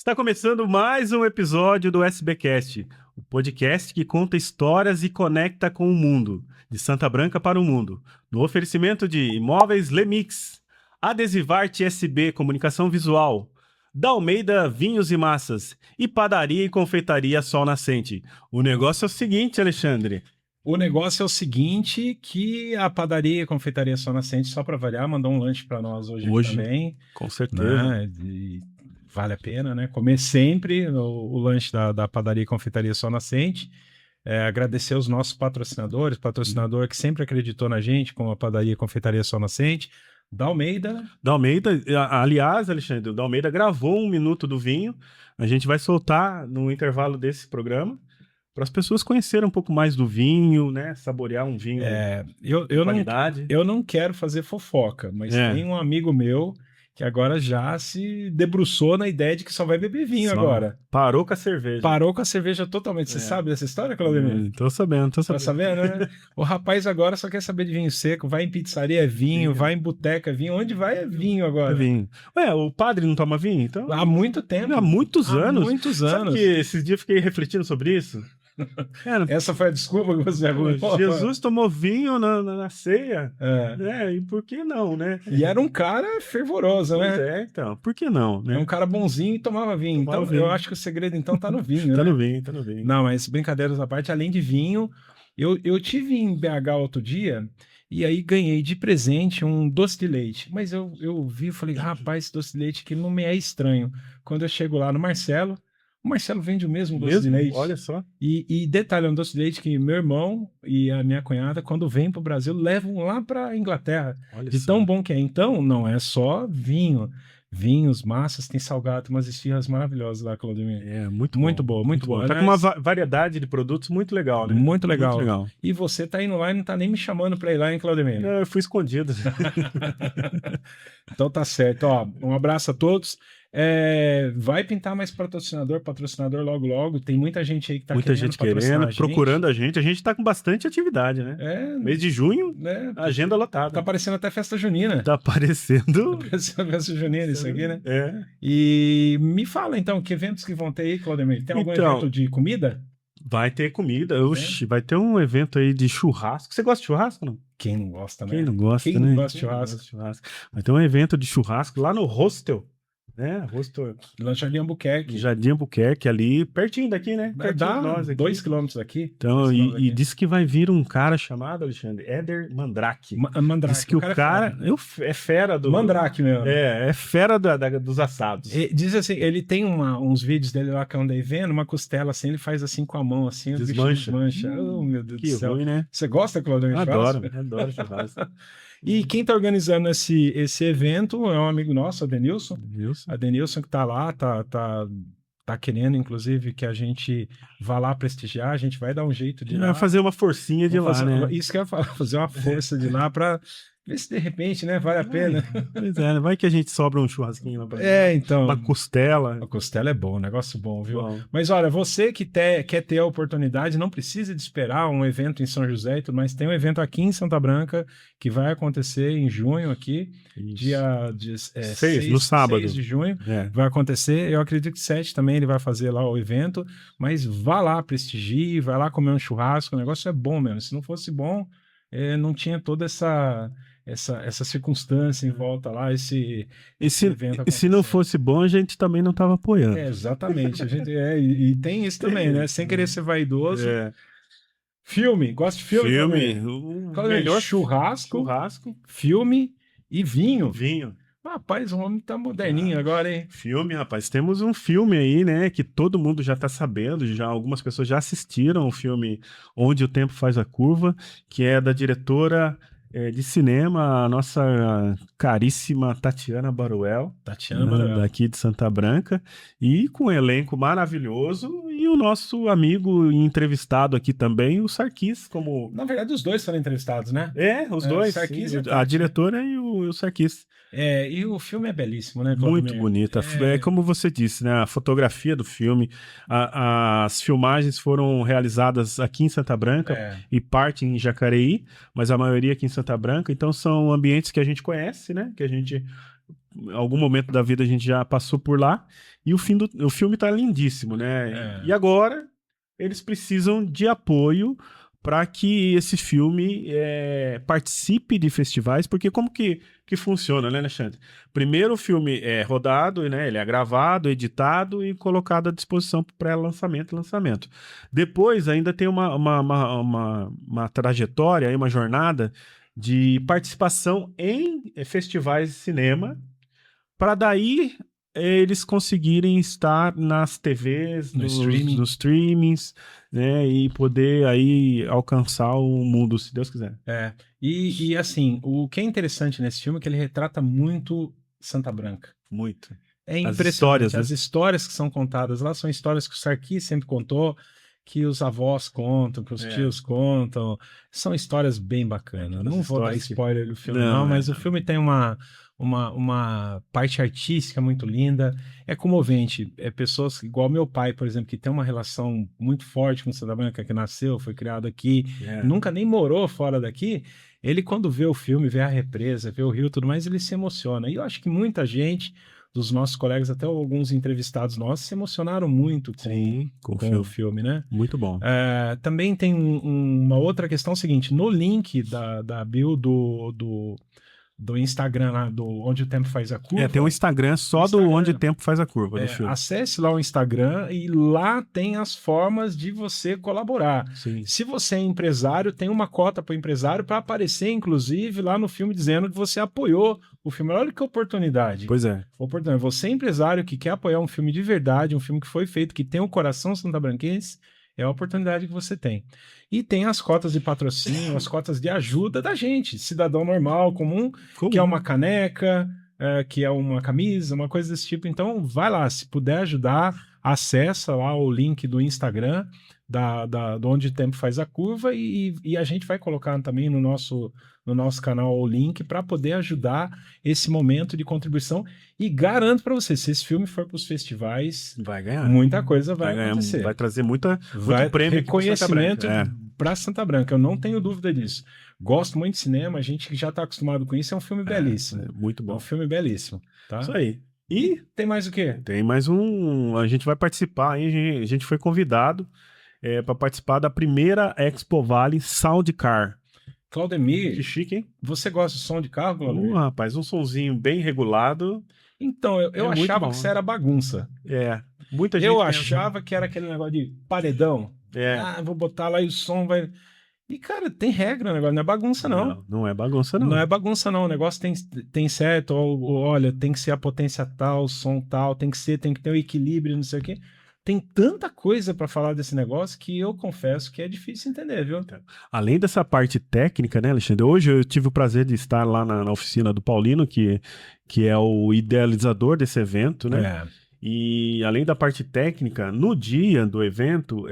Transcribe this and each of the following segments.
Está começando mais um episódio do SBcast, o podcast que conta histórias e conecta com o mundo, de Santa Branca para o mundo, no oferecimento de Imóveis Lemix, Adesivarte SB Comunicação Visual, da Almeida Vinhos e Massas e Padaria e Confeitaria Sol Nascente. O negócio é o seguinte, Alexandre. O negócio é o seguinte, que a Padaria e Confeitaria Sol Nascente, só para variar, mandou um lanche para nós hoje também. Com certeza. Né? E vale a pena, né? Comer sempre o lanche da Padaria e Confeitaria Sol Nascente. Agradecer os nossos patrocinador que sempre acreditou na gente, como a Padaria e Confeitaria Sol Nascente. Da Almeida, aliás, Alexandre, o da Almeida gravou um minuto do vinho. A gente vai soltar no intervalo desse programa para as pessoas conhecerem um pouco mais do vinho, né? Saborear um vinho de qualidade. Eu não quero fazer fofoca, mas tem um amigo meu que agora já se debruçou na ideia de que só vai beber vinho agora. Parou com a cerveja. Parou com a cerveja totalmente. Você sabe dessa história, Claudemir? Tô sabendo. Tá sabendo, né? O rapaz agora só quer saber de vinho seco, vai em pizzaria é vinho, vai em boteca é vinho, onde vai é vinho agora. É vinho. Ué, o padre não toma vinho? Então... Há muito tempo. Há muitos anos. Sabe que esses dias eu fiquei refletindo sobre isso? Essa foi a desculpa que você arrumou. Jesus tomou vinho na ceia, e por que não, né? E era um cara fervoroso, né? Então, por que não, né? É um cara bonzinho e tomava vinho. Eu acho que o segredo, então, tá no vinho, tá né? Tá no vinho. Não, mas brincadeiras à parte, além de vinho, eu tive em BH outro dia e aí ganhei de presente um doce de leite. Mas eu vi e falei, rapaz, esse doce de leite aqui não me é estranho. Quando eu chego lá no Marcelo, o Marcelo vende o mesmo doce de leite. Olha só. E detalhe, é um doce de leite que meu irmão e a minha cunhada, quando vêm para o Brasil, levam lá para Inglaterra. Olha de só. Tão bom que é. Então, não é só vinho. Vinhos, massas, tem salgado, umas esfirras maravilhosas lá, Claudemir. Muito boa. Tá com uma variedade de produtos muito legal, né? Muito legal. E você tá indo lá e não tá nem me chamando para ir lá, hein, Claudemir? Não, eu fui escondido. Então tá certo. Ó, um abraço a todos. Vai pintar mais patrocinador logo. Tem muita gente aí que tá querendo, procurando a gente. A gente tá com bastante atividade, né? Mês de junho, agenda lotada. Tá parecendo até festa junina. Tá parecendo festa junina isso aqui, né? E me fala então, que eventos que vão ter aí, Claudemir? Tem algum evento de comida? Vai ter comida. Oxi, vai ter um evento aí de churrasco. Você gosta de churrasco, não? Quem não gosta, né? Quem não gosta de churrasco? Vai ter um evento de churrasco lá no Hostel. Hostel. Jardim Albuquerque. Jardim Albuquerque, ali, pertinho daqui, né? Dá 2 quilômetros daqui. Então, e disse que vai vir um cara chamado, Alexandre, Éder Mandrake. Mandrake. Diz que o cara é fera do... Mandrake mesmo. É fera dos assados. Diz assim, ele tem uns vídeos dele lá que eu andei vendo, uma costela assim, ele faz assim com a mão, assim, desmancha. Oh, meu Deus do céu. Que ruim, né? Você gosta, Claudemir? Adoro churrasco. E quem tá organizando esse evento é um amigo nosso, Adenilson. Adenilson que tá lá, tá querendo, inclusive, que a gente vá lá prestigiar, a gente vai dar um jeito de ir lá. Vai fazer uma forcinha de lá, né? Isso que eu ia falar, fazer uma força de lá para ver se de repente, né, vale a pena. Pois vai que a gente sobra um churrasquinho lá pra então. Uma costela. A costela é bom, um negócio bom, viu? Bom. Mas olha, você que quer ter a oportunidade, não precisa de esperar um evento em São José e tudo mais. Tem um evento aqui em Santa Branca que vai acontecer em junho aqui, dia 6, no sábado. 6 de junho. Vai acontecer. Eu acredito que 7 também ele vai fazer lá o evento. Mas vá lá, prestigie, vai lá comer um churrasco. O negócio é bom mesmo. Se não fosse bom, não tinha toda essa circunstância em volta lá, esse evento. E se não fosse bom, a gente também não estava apoiando. Exatamente. A gente, e tem isso também, né? Sem querer ser vaidoso. Filme, gosta de filme? Melhor churrasco, filme e vinho. Vinho. Rapaz, o homem tá moderninho agora, hein? Filme, rapaz. Temos um filme aí, né, que todo mundo já tá sabendo, algumas pessoas já assistiram o filme Onde o Tempo Faz a Curva, que é da diretora de cinema, a nossa caríssima Tatiana Baruel, daqui de Santa Branca, e com um elenco maravilhoso, e o nosso amigo entrevistado aqui também, o Sarkis, como... Na verdade, os dois foram entrevistados, né? Os dois, Sarkis a diretora e o Sarkis. E o filme é belíssimo, né, Claudemir? Muito bonito. Como você disse, né? A fotografia do filme, as filmagens foram realizadas aqui em Santa Branca e parte em Jacareí, mas a maioria aqui em Santa Branca. Então são ambientes que a gente conhece, né? Que a gente em algum momento da vida a gente já passou por lá, e o filme tá lindíssimo, né? É. E agora eles precisam de apoio para que esse filme participe de festivais, porque como que funciona, né, Alexandre? Primeiro o filme é rodado, né? Ele é gravado, editado e colocado à disposição para pré-lançamento e lançamento. Depois ainda tem uma trajetória, aí, uma jornada de participação em festivais de cinema, para daí eles conseguirem estar nas TVs, No streaming. nos streamings, né, e poder aí alcançar o mundo, se Deus quiser. E assim, o que é interessante nesse filme é que ele retrata muito Santa Branca. Muito. É As impressionante. histórias, né? As histórias que são contadas lá são histórias que o Sarkis sempre contou, que os avós contam, que os tios contam. São histórias bem bacanas. Aquelas Não vou dar histórias que- spoiler do filme, Não, não, mas não. o filme tem uma parte artística muito linda. É comovente. É pessoas igual meu pai, por exemplo, que tem uma relação muito forte com Santa Branca, que nasceu, foi criado aqui, nunca nem morou fora daqui. Ele, quando vê o filme, vê a represa, vê o rio e tudo mais, ele se emociona. E eu acho que muita gente, dos nossos colegas, até alguns entrevistados nossos, se emocionaram muito Sim, com o filme, né? Muito bom. Também tem uma outra questão seguinte, no link da bio do Instagram lá, onde o tempo faz a curva. Tem um Instagram só do Onde o Tempo Faz a Curva, do filme. Acesse lá o Instagram e lá tem as formas de você colaborar. Sim. Se você é empresário, tem uma cota para o empresário para aparecer, inclusive, lá no filme dizendo que você apoiou o filme. Olha que oportunidade. Pois é. Oportunidade. Você é empresário que quer apoiar um filme de verdade, um filme que foi feito, que tem o coração santabranquense, é a oportunidade que você tem. E tem as cotas de patrocínio, as cotas de ajuda da gente, cidadão normal, comum, que é uma caneca, que é uma camisa, uma coisa desse tipo. Então, vai lá, se puder ajudar, acessa lá o link do Instagram, do Onde o Tempo Faz a Curva, e a gente vai colocar também no nosso canal o link para poder ajudar esse momento de contribuição. E garanto para você, se esse filme for para os festivais, vai ganhar. Muita coisa vai acontecer. Vai trazer muito prêmio, reconhecimento para Santa Branca. Eu não tenho dúvida disso. Gosto muito de cinema, a gente que já está acostumado com isso, é um filme belíssimo. Muito bom. É um filme belíssimo. Tá? Isso aí. E tem mais o quê? Tem mais um. A gente vai participar, hein? A gente foi convidado para participar da primeira Expo Vale Sound Car. Claudemir, que chique, hein? Você gosta de som de carro, Claudemir? Rapaz, um sonzinho bem regulado. Então, eu achava que isso era bagunça. Muita gente. Eu achava que era aquele negócio de paredão. Vou botar lá e o som vai. E, cara, tem regra o negócio, não é bagunça, não. Não é bagunça, não. Não é bagunça, não. O negócio tem certo, olha, tem que ser a potência tal, o som tal, tem que ter o equilíbrio, não sei o quê. Tem tanta coisa para falar desse negócio que eu confesso que é difícil entender, viu? Além dessa parte técnica, né, Alexandre? Hoje eu tive o prazer de estar lá na oficina do Paulino, que é o idealizador desse evento, né? E além da parte técnica, no dia do evento,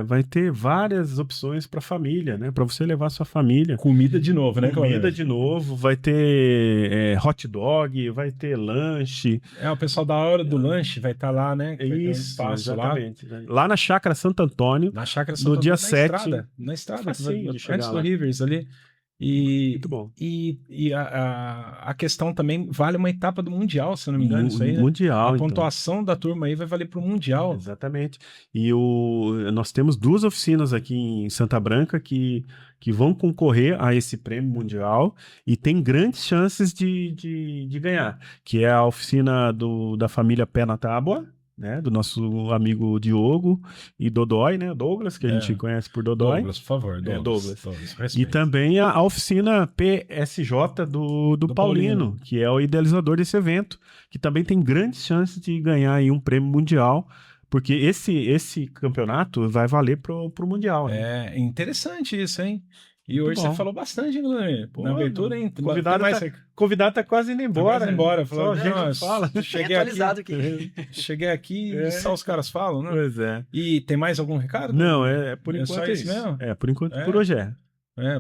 vai ter várias opções para família, né? Para você levar sua família. Comida de novo, né, Cláudio? Comida de novo, vai ter hot dog, vai ter lanche. O pessoal da hora do lanche vai estar lá, né? Isso, exatamente. Lá na Chácara Santo Antônio. Na Chácara Santo Antônio, no dia 7. Na estrada, antes do Rivers ali. Muito bom. E a questão também vale uma etapa do Mundial, se eu não me engano, isso aí, né? Mundial. A pontuação da turma aí vai valer para o Mundial. Exatamente. E nós temos 2 oficinas aqui em Santa Branca que vão concorrer a esse prêmio mundial e tem grandes chances de ganhar, que é a oficina da família Pé na Tábua, né, do nosso amigo Diogo e Dodói, né, Douglas, que a gente conhece por Dodói. Douglas, por favor, Douglas. E também a oficina PSJ do Paulino, que é o idealizador desse evento, que também tem grandes chances de ganhar aí um prêmio mundial, porque esse campeonato vai valer pro Mundial. Né? É interessante isso, hein? E hoje você falou bastante, né? Na abertura, hein? Convidado tá quase indo embora. Quase embora. Falou, gente, fala. Cheguei atualizado aqui. Cheguei aqui e só os caras falam, né? Pois é. E tem mais algum recado? Não, por enquanto só isso mesmo? Por enquanto, por hoje é.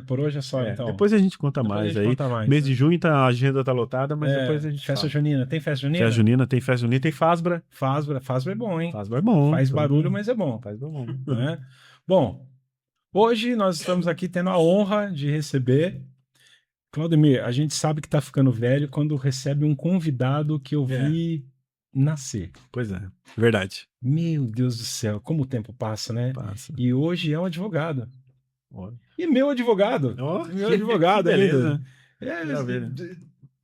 Por hoje é só, então. Depois a gente conta mais aí. Mês de junho a agenda tá lotada, mas depois a gente Festa junina. Tem festa junina? Festa junina, tem festa junina, tem Fasbra. Fasbra é bom, hein? Fasbra é bom. Faz barulho, mas é bom. Faz bom. Bom, hoje nós estamos aqui tendo a honra de receber Claudemir, a gente sabe que tá ficando velho quando recebe um convidado que eu vi nascer. Pois é, verdade. Meu Deus do céu, como o tempo passa, né? Passa. E hoje é um advogado. Ó, E meu advogado. ó, Meu que advogado ainda. beleza. É, Maravilha.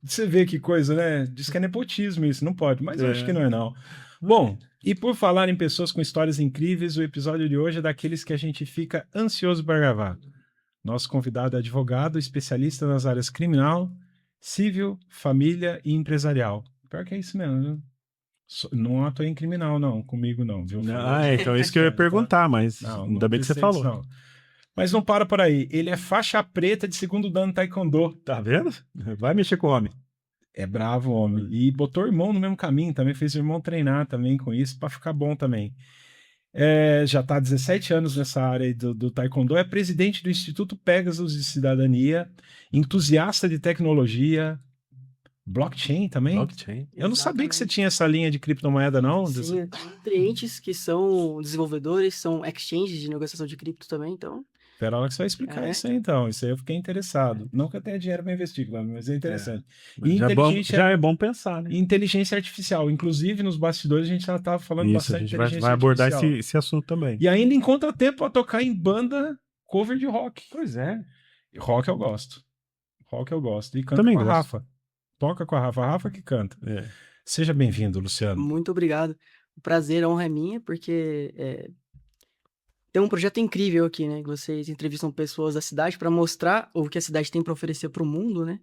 você vê que coisa, né? Diz que é nepotismo isso, não pode, mas eu acho que É. não é não. Bom, e por falar em pessoas com histórias incríveis, o episódio de hoje é daqueles que a gente fica ansioso para gravar. Nosso convidado é advogado, especialista nas áreas criminal, civil, família e empresarial. Pior que é isso mesmo, viu? Não atuei em criminal, não, comigo não, viu? Então isso que eu ia perguntar, mas Não, ainda não bem que você prestei isso, falou. não. Mas não para por aí. Ele é faixa preta de segundo dan no Taekwondo. Tá vendo? Vai mexer com o homem. É bravo, homem. E botou o irmão no mesmo caminho também, fez o irmão treinar também com isso para ficar bom também. Já está há 17 anos nessa área aí do Taekwondo, é presidente do Instituto Pegasus de Cidadania, entusiasta de tecnologia, blockchain também. Blockchain. Eu não sabia que você Exatamente. tinha essa linha de criptomoeda, não? Sim, eu tenho clientes que são desenvolvedores, são exchanges de negociação de cripto também, então. Pera lá que você vai explicar É. isso aí, então. Isso aí eu fiquei interessado. Não que eu tenha dinheiro para investir, claro, mas é interessante. E Já é bom pensar, né? e inteligência artificial. Inclusive, nos bastidores, a gente já estava falando Isso, a bastante de gente vai inteligência abordar artificial. esse assunto também. E ainda encontra tempo para tocar em banda cover de rock. Pois é. Rock eu gosto. Rock eu gosto. E canta Também com a gosto. Rafa. Toca com a Rafa. A Rafa que canta. É. Seja bem-vindo, Luciano. Muito obrigado. O prazer, a honra é minha, porque tem um projeto incrível aqui, né? Que vocês entrevistam pessoas da cidade para mostrar o que a cidade tem para oferecer para o mundo, né?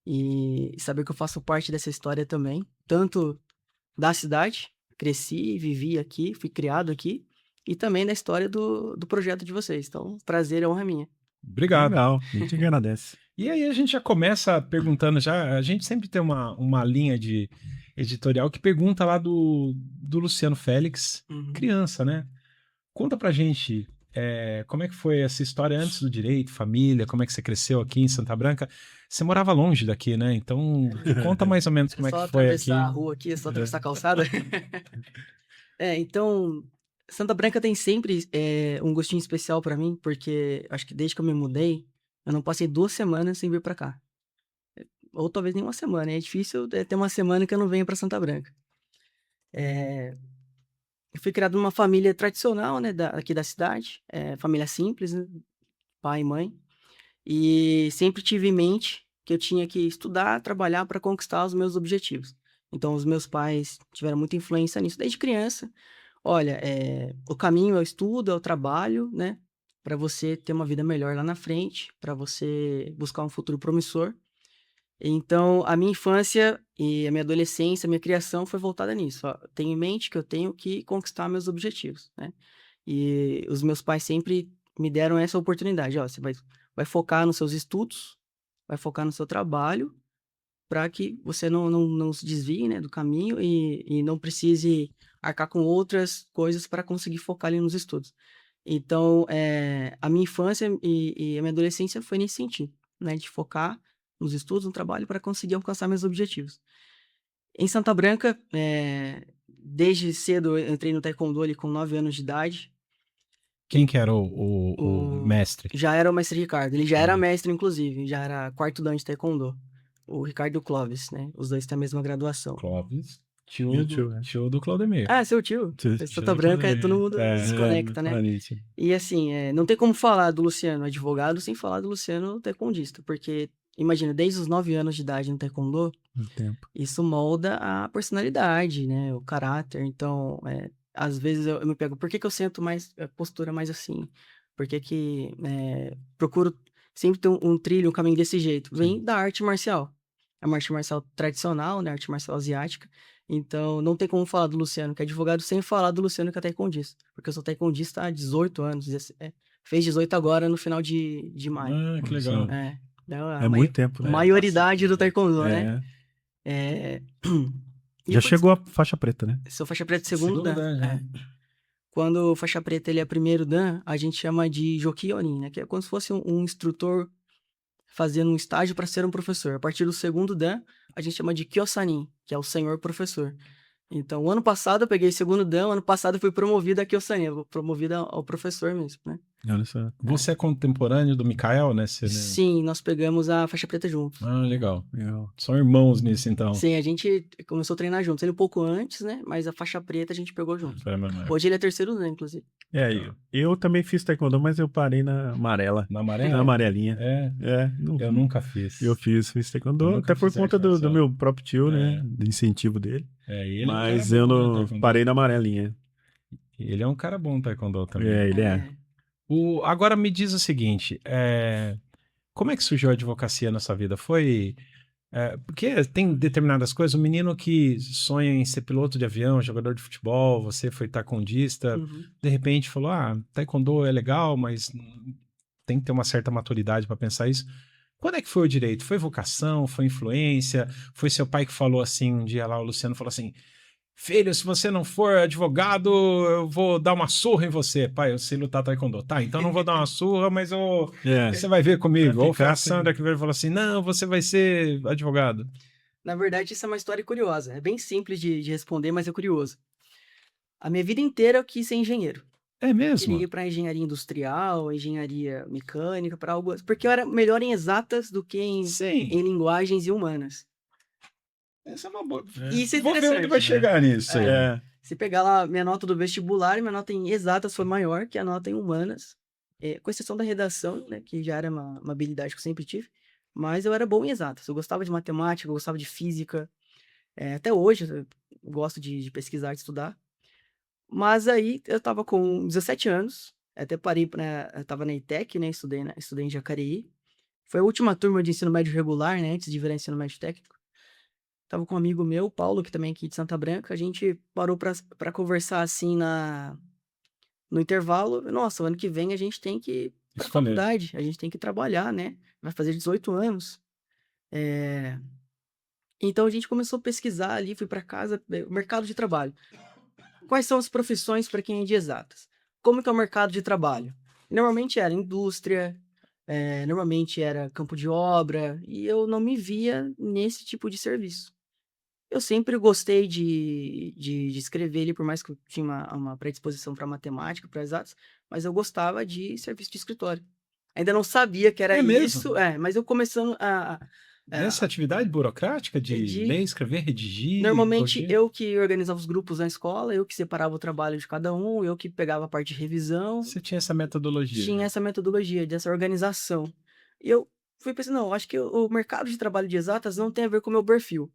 E saber que eu faço parte dessa história também, tanto da cidade, cresci, vivi aqui, fui criado aqui, e também da história do projeto de vocês. Então, prazer, a honra é minha. Obrigado. Legal, a gente agradece. E aí a gente já começa perguntando, a gente sempre tem uma linha de editorial que pergunta lá do Luciano Félix, criança, né? Conta pra gente como é que foi essa história antes do direito, família, como é que você cresceu aqui em Santa Branca. Você morava longe daqui, né? Então, conta mais ou menos como é que foi aqui. Só atravessar a rua aqui, é só atravessar a calçada. Então, Santa Branca tem sempre um gostinho especial pra mim, porque acho que desde que eu me mudei, eu não passei 2 semanas sem vir pra cá. Ou talvez nem uma semana. É difícil ter uma semana que eu não venho pra Santa Branca. Eu fui criado numa família tradicional, né, aqui da cidade. Família simples, né, pai e mãe. E sempre tive em mente que eu tinha que estudar, trabalhar para conquistar os meus objetivos. Então, os meus pais tiveram muita influência nisso desde criança. Olha, o caminho é o estudo, é o trabalho, né? Para você ter uma vida melhor lá na frente, para você buscar um futuro promissor. Então, a minha infância e a minha adolescência, a minha criação foi voltada nisso. Ó, tenho em mente que eu tenho que conquistar meus objetivos, né? E os meus pais sempre me deram essa oportunidade. Ó, você vai focar nos seus estudos, vai focar no seu trabalho, para que você não se desvie, né, do caminho e não precise arcar com outras coisas para conseguir focar ali nos estudos. Então, a minha infância e a minha adolescência foi nesse sentido, né, de focar nos estudos, no trabalho, para conseguir alcançar meus objetivos. Em Santa Branca, desde cedo eu entrei no Taekwondo ali com 9 anos de idade. Quem que era o mestre? Já era o mestre Ricardo, ele já era mestre, inclusive, já era quarto dan de Taekwondo. O Ricardo Clóvis, né? Os dois têm a mesma graduação. Clóvis, Meu tio, né? tio do Claudemir. Ah, seu tio. Santa Branca, todo mundo se conecta, né? E assim, não tem como falar do Luciano advogado sem falar do Luciano taekwondista, porque, imagina, desde os 9 anos de idade no Taekwondo, isso molda a personalidade, né? O caráter. Então, às vezes eu me pego, por que eu sento mais, a postura mais assim? Por que procuro sempre ter um trilho, um caminho desse jeito? Vem da arte marcial. A arte marcial tradicional, né? A arte marcial asiática. Então, não tem como falar do Luciano, que é advogado, sem falar do Luciano, que é taekwondista. Porque eu sou taekwondista há 18 anos. Fez 18 agora, no final de maio. Ah, que legal. É muito tempo, né? Maioridade do taekwondo, né? Já chegou a faixa preta, né? Sou faixa preta segundo dan. já. Quando o faixa preta ele é primeiro dan, a gente chama de Jokyonin, né? Que é como se fosse um instrutor fazendo um estágio para ser um professor. A partir do segundo dan, a gente chama de Kyosanin, que é o senhor professor. Então, o ano passado eu peguei segundo dan, o ano passado eu fui promovido a Kyosanin, promovido ao professor mesmo, né? Olha só. Você é contemporâneo do Mikael, né? Sim, nós pegamos a faixa preta juntos. Ah, legal. Legal. São irmãos nisso, então. Sim, a gente começou a treinar juntos. Ele um pouco antes, né? Mas a faixa preta a gente pegou junto. Hoje ele é terceiro dan, inclusive. Eu também fiz taekwondo, mas eu parei na amarela. Na amarela? Na amarelinha. Eu nunca fiz. Eu fiz taekwondo, Eu nunca até por fiz conta arte do marcial. meu próprio tio, né? Do incentivo dele. Ele Mas é um eu cara bom, não né, taekwondo? parei na amarelinha. Ele é um cara bom no taekwondo também. Ele é. Agora me diz o seguinte, como é que surgiu a advocacia na sua vida? Porque tem determinadas coisas, o menino que sonha em ser piloto de avião, jogador de futebol, você foi taekwondista, de repente falou, taekwondo é legal, mas tem que ter uma certa maturidade para pensar isso. Quando é que foi o direito? Foi vocação? Foi influência? Foi seu pai que falou assim, um dia lá, o Luciano falou assim, filho, se você não for advogado, eu vou dar uma surra em você. Pai, eu sei lutar taekwondo. Tá, então não vou dar uma surra, mas você vai ver comigo. Ou foi a Sandra que veio e falou assim, não, você vai ser advogado. Na verdade, isso é uma história curiosa. É bem simples de responder, mas é curioso. A minha vida inteira eu quis ser engenheiro. É mesmo? Queria ir para engenharia industrial, engenharia mecânica, para algo... Porque eu era melhor em exatas do que em linguagens e humanas. Essa é uma boa. Isso é Vou ver interessante. onde vai chegar nisso aí. Se pegar lá minha nota do vestibular, minha nota em exatas foi maior que a nota em humanas, com exceção da redação, né, que já era uma habilidade que eu sempre tive, mas eu era bom em exatas. Eu gostava de matemática, eu gostava de física, até hoje eu gosto de pesquisar, de estudar. Mas aí eu tava com 17 anos, até parei eu tava na ETEC, né, estudei em Jacareí. Foi a última turma de ensino médio regular, né, antes de virar ensino médio técnico. Tava com um amigo meu, Paulo, que também é aqui de Santa Branca. A gente parou pra conversar assim no intervalo. Nossa, o ano que vem a gente tem que ir pra faculdade, a gente tem que trabalhar, né? Vai fazer 18 anos. Então a gente começou a pesquisar ali, fui pra casa, o mercado de trabalho. Quais são as profissões para quem é de exatas? Como que é o mercado de trabalho? Normalmente era indústria, normalmente era campo de obra, e eu não me via nesse tipo de serviço. Eu sempre gostei de escrever ali, por mais que eu tinha uma predisposição para matemática, para exatas, mas eu gostava de serviço de escritório. Ainda não sabia que era isso, mas eu começando Essa atividade burocrática de ler, escrever, redigir? Normalmente eu que organizava os grupos na escola, eu que separava o trabalho de cada um, eu que pegava a parte de revisão. Você tinha essa metodologia? Tinha essa metodologia, dessa organização. E eu fui pensando, não, acho que o mercado de trabalho de exatas não tem a ver com o meu perfil.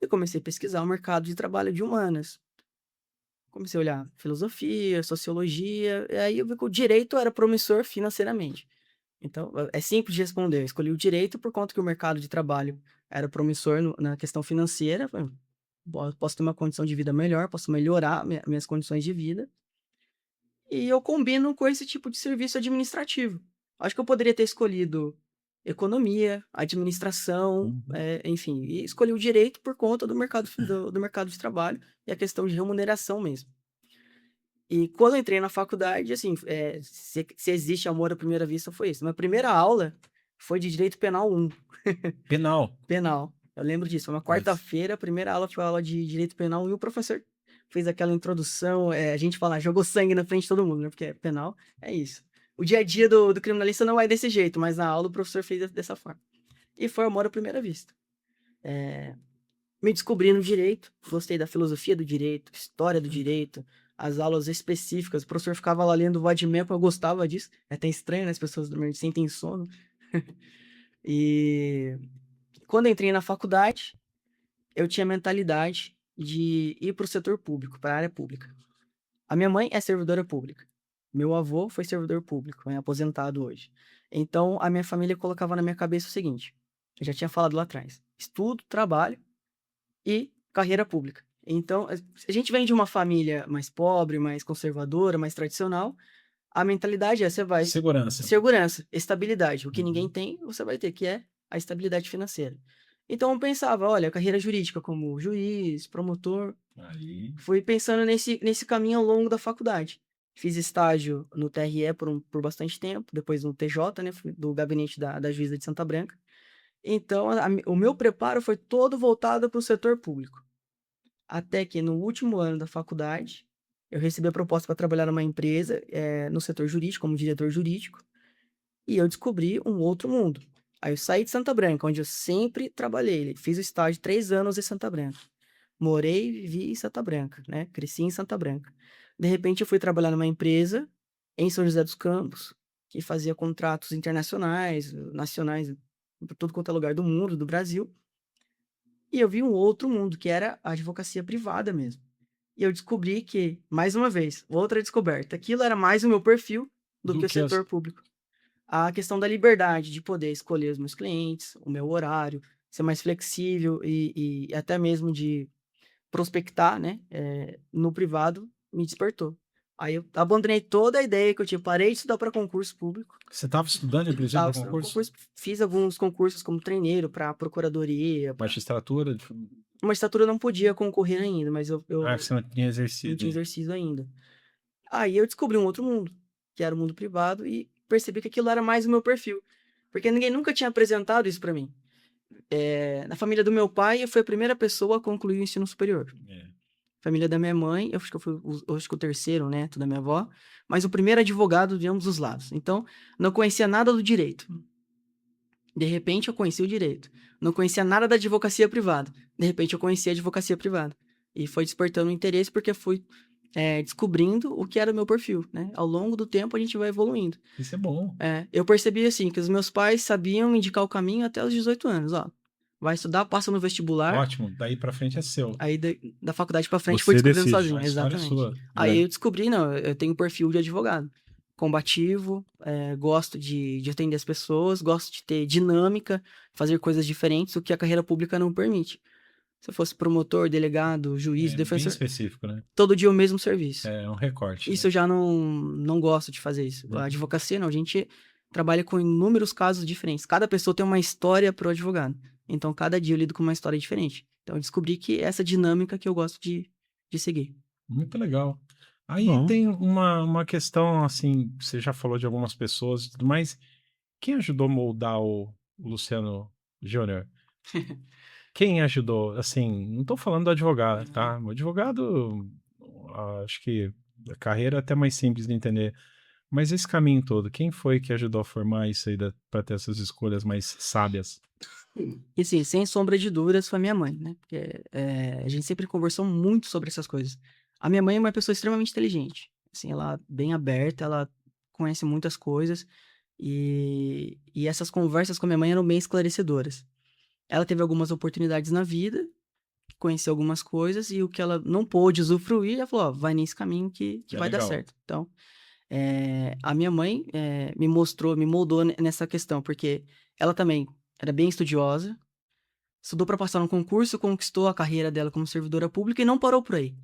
Eu comecei a pesquisar o mercado de trabalho de humanas. Comecei a olhar filosofia, sociologia, e aí eu vi que o direito era promissor financeiramente. Então, é simples de responder. Eu escolhi o direito por conta que o mercado de trabalho era promissor na questão financeira. Falei, posso ter uma condição de vida melhor, posso melhorar minhas condições de vida. E eu combino com esse tipo de serviço administrativo. Acho que eu poderia ter escolhido economia, administração, enfim, e escolhi o direito por conta do mercado de trabalho e a questão de remuneração mesmo. E quando eu entrei na faculdade, assim, se existe amor à primeira vista, foi isso. Minha primeira aula foi de Direito Penal 1. Penal? Penal. Eu lembro disso. Foi uma quarta-feira, a primeira aula foi a aula de Direito Penal 1 e o professor fez aquela introdução, a gente fala, jogou sangue na frente de todo mundo, né? Porque penal é isso. O dia a dia do criminalista não é desse jeito, mas na aula o professor fez dessa forma. E foi amor à primeira vista. Me descobri no direito, gostei da filosofia do direito, história do direito, as aulas específicas. O professor ficava lá lendo o Vadimecum, eu gostava disso. É até estranho, né? As pessoas sentem sono. E quando eu entrei na faculdade, eu tinha a mentalidade de ir para o setor público, para a área pública. A minha mãe é servidora pública. Meu avô foi servidor público, é aposentado hoje. Então, a minha família colocava na minha cabeça o seguinte, eu já tinha falado lá atrás, estudo, trabalho e carreira pública. Então, a gente vem de uma família mais pobre, mais conservadora, mais tradicional, a mentalidade é, você vai... Segurança, estabilidade. O que ninguém tem, você vai ter, que é a estabilidade financeira. Então, eu pensava, olha, carreira jurídica como juiz, promotor. Fui pensando nesse caminho ao longo da faculdade. Fiz estágio no TRE por bastante tempo, depois no TJ, né, do gabinete da juíza de Santa Branca. Então, o meu preparo foi todo voltado para o setor público. Até que no último ano da faculdade, eu recebi a proposta para trabalhar numa empresa, no setor jurídico, como diretor jurídico, e eu descobri um outro mundo. Aí eu saí de Santa Branca, onde eu sempre trabalhei, fiz o estágio 3 anos em Santa Branca. Morei e vivi em Santa Branca, né? Cresci em Santa Branca. De repente, eu fui trabalhar numa empresa em São José dos Campos, que fazia contratos internacionais, nacionais, para tudo quanto é lugar do mundo, do Brasil. E eu vi um outro mundo, que era a advocacia privada mesmo. E eu descobri que, mais uma vez, outra descoberta, aquilo era mais o meu perfil do Do que o que as... setor público. A questão da liberdade de poder escolher os meus clientes, o meu horário, ser mais flexível e até mesmo de prospectar, né, no privado, me despertou. Aí eu abandonei toda a ideia que eu tinha, parei de estudar para concurso público, Você estava estudando, inclusive, tava para estudando concurso? concurso, fiz alguns concursos como treineiro para procuradoria, Magistratura? uma estatura não podia concorrer ainda, mas eu, Ah, eu você não tinha não exercido tinha ainda. exercido ainda. Aí eu descobri um outro mundo, que era o mundo privado, e percebi que aquilo era mais o meu perfil, porque ninguém nunca tinha apresentado isso para mim. Na família do meu pai, eu fui a primeira pessoa a concluir o ensino superior. É. Família da minha mãe, eu acho que eu fui eu acho que o terceiro neto da minha avó, mas o primeiro advogado de ambos os lados. Então, não conhecia nada do direito. De repente, eu conheci o direito. Não conhecia nada da advocacia privada. De repente, eu conheci a advocacia privada. E foi despertando interesse porque fui descobrindo o que era o meu perfil, né? Ao longo do tempo, a gente vai evoluindo. Isso é bom. Eu percebi, assim, que os meus pais sabiam me indicar o caminho até os 18 anos, ó. Vai estudar, passa no vestibular, Ótimo. Daí para frente é seu. aí da faculdade pra frente foi Você descobrindo decide. sozinho, A história é exatamente. sua. Aí É. eu descobri, não, eu tenho um perfil de advogado. Combativo, gosto de atender as pessoas, gosto de ter dinâmica, fazer coisas diferentes, o que a carreira pública não permite. Se eu fosse promotor, delegado, juiz, É bem defensor, específico, né? todo dia o mesmo serviço. É um recorte, Isso né? eu já não gosto de fazer isso. A advocacia, não, a gente trabalha com inúmeros casos diferentes. Cada pessoa tem uma história pro advogado. Então, cada dia eu lido com uma história diferente. Então, eu descobri que essa dinâmica que eu gosto de seguir. Muito legal. Aí Bom. tem uma questão, assim, você já falou de algumas pessoas e tudo mais. Quem ajudou a moldar o Luciano Júnior? Quem ajudou? Assim, não estou falando do advogado, tá? O advogado, acho que a carreira é até mais simples de entender. Mas esse caminho todo, quem foi que ajudou a formar isso aí para ter essas escolhas mais sábias? E assim, sem sombra de dúvidas, foi minha mãe, né? Porque a gente sempre conversou muito sobre essas coisas. A minha mãe é uma pessoa extremamente inteligente. Assim, ela é bem aberta, ela conhece muitas coisas. E essas conversas com a minha mãe eram bem esclarecedoras. Ela teve algumas oportunidades na vida, conheceu algumas coisas, e o que ela não pôde usufruir, ela falou, ó, vai nesse caminho que É vai dar legal. certo. Então, a minha mãe me mostrou, me moldou nessa questão, porque ela também era bem estudiosa, estudou para passar no concurso, conquistou a carreira dela como servidora pública e não parou por aí.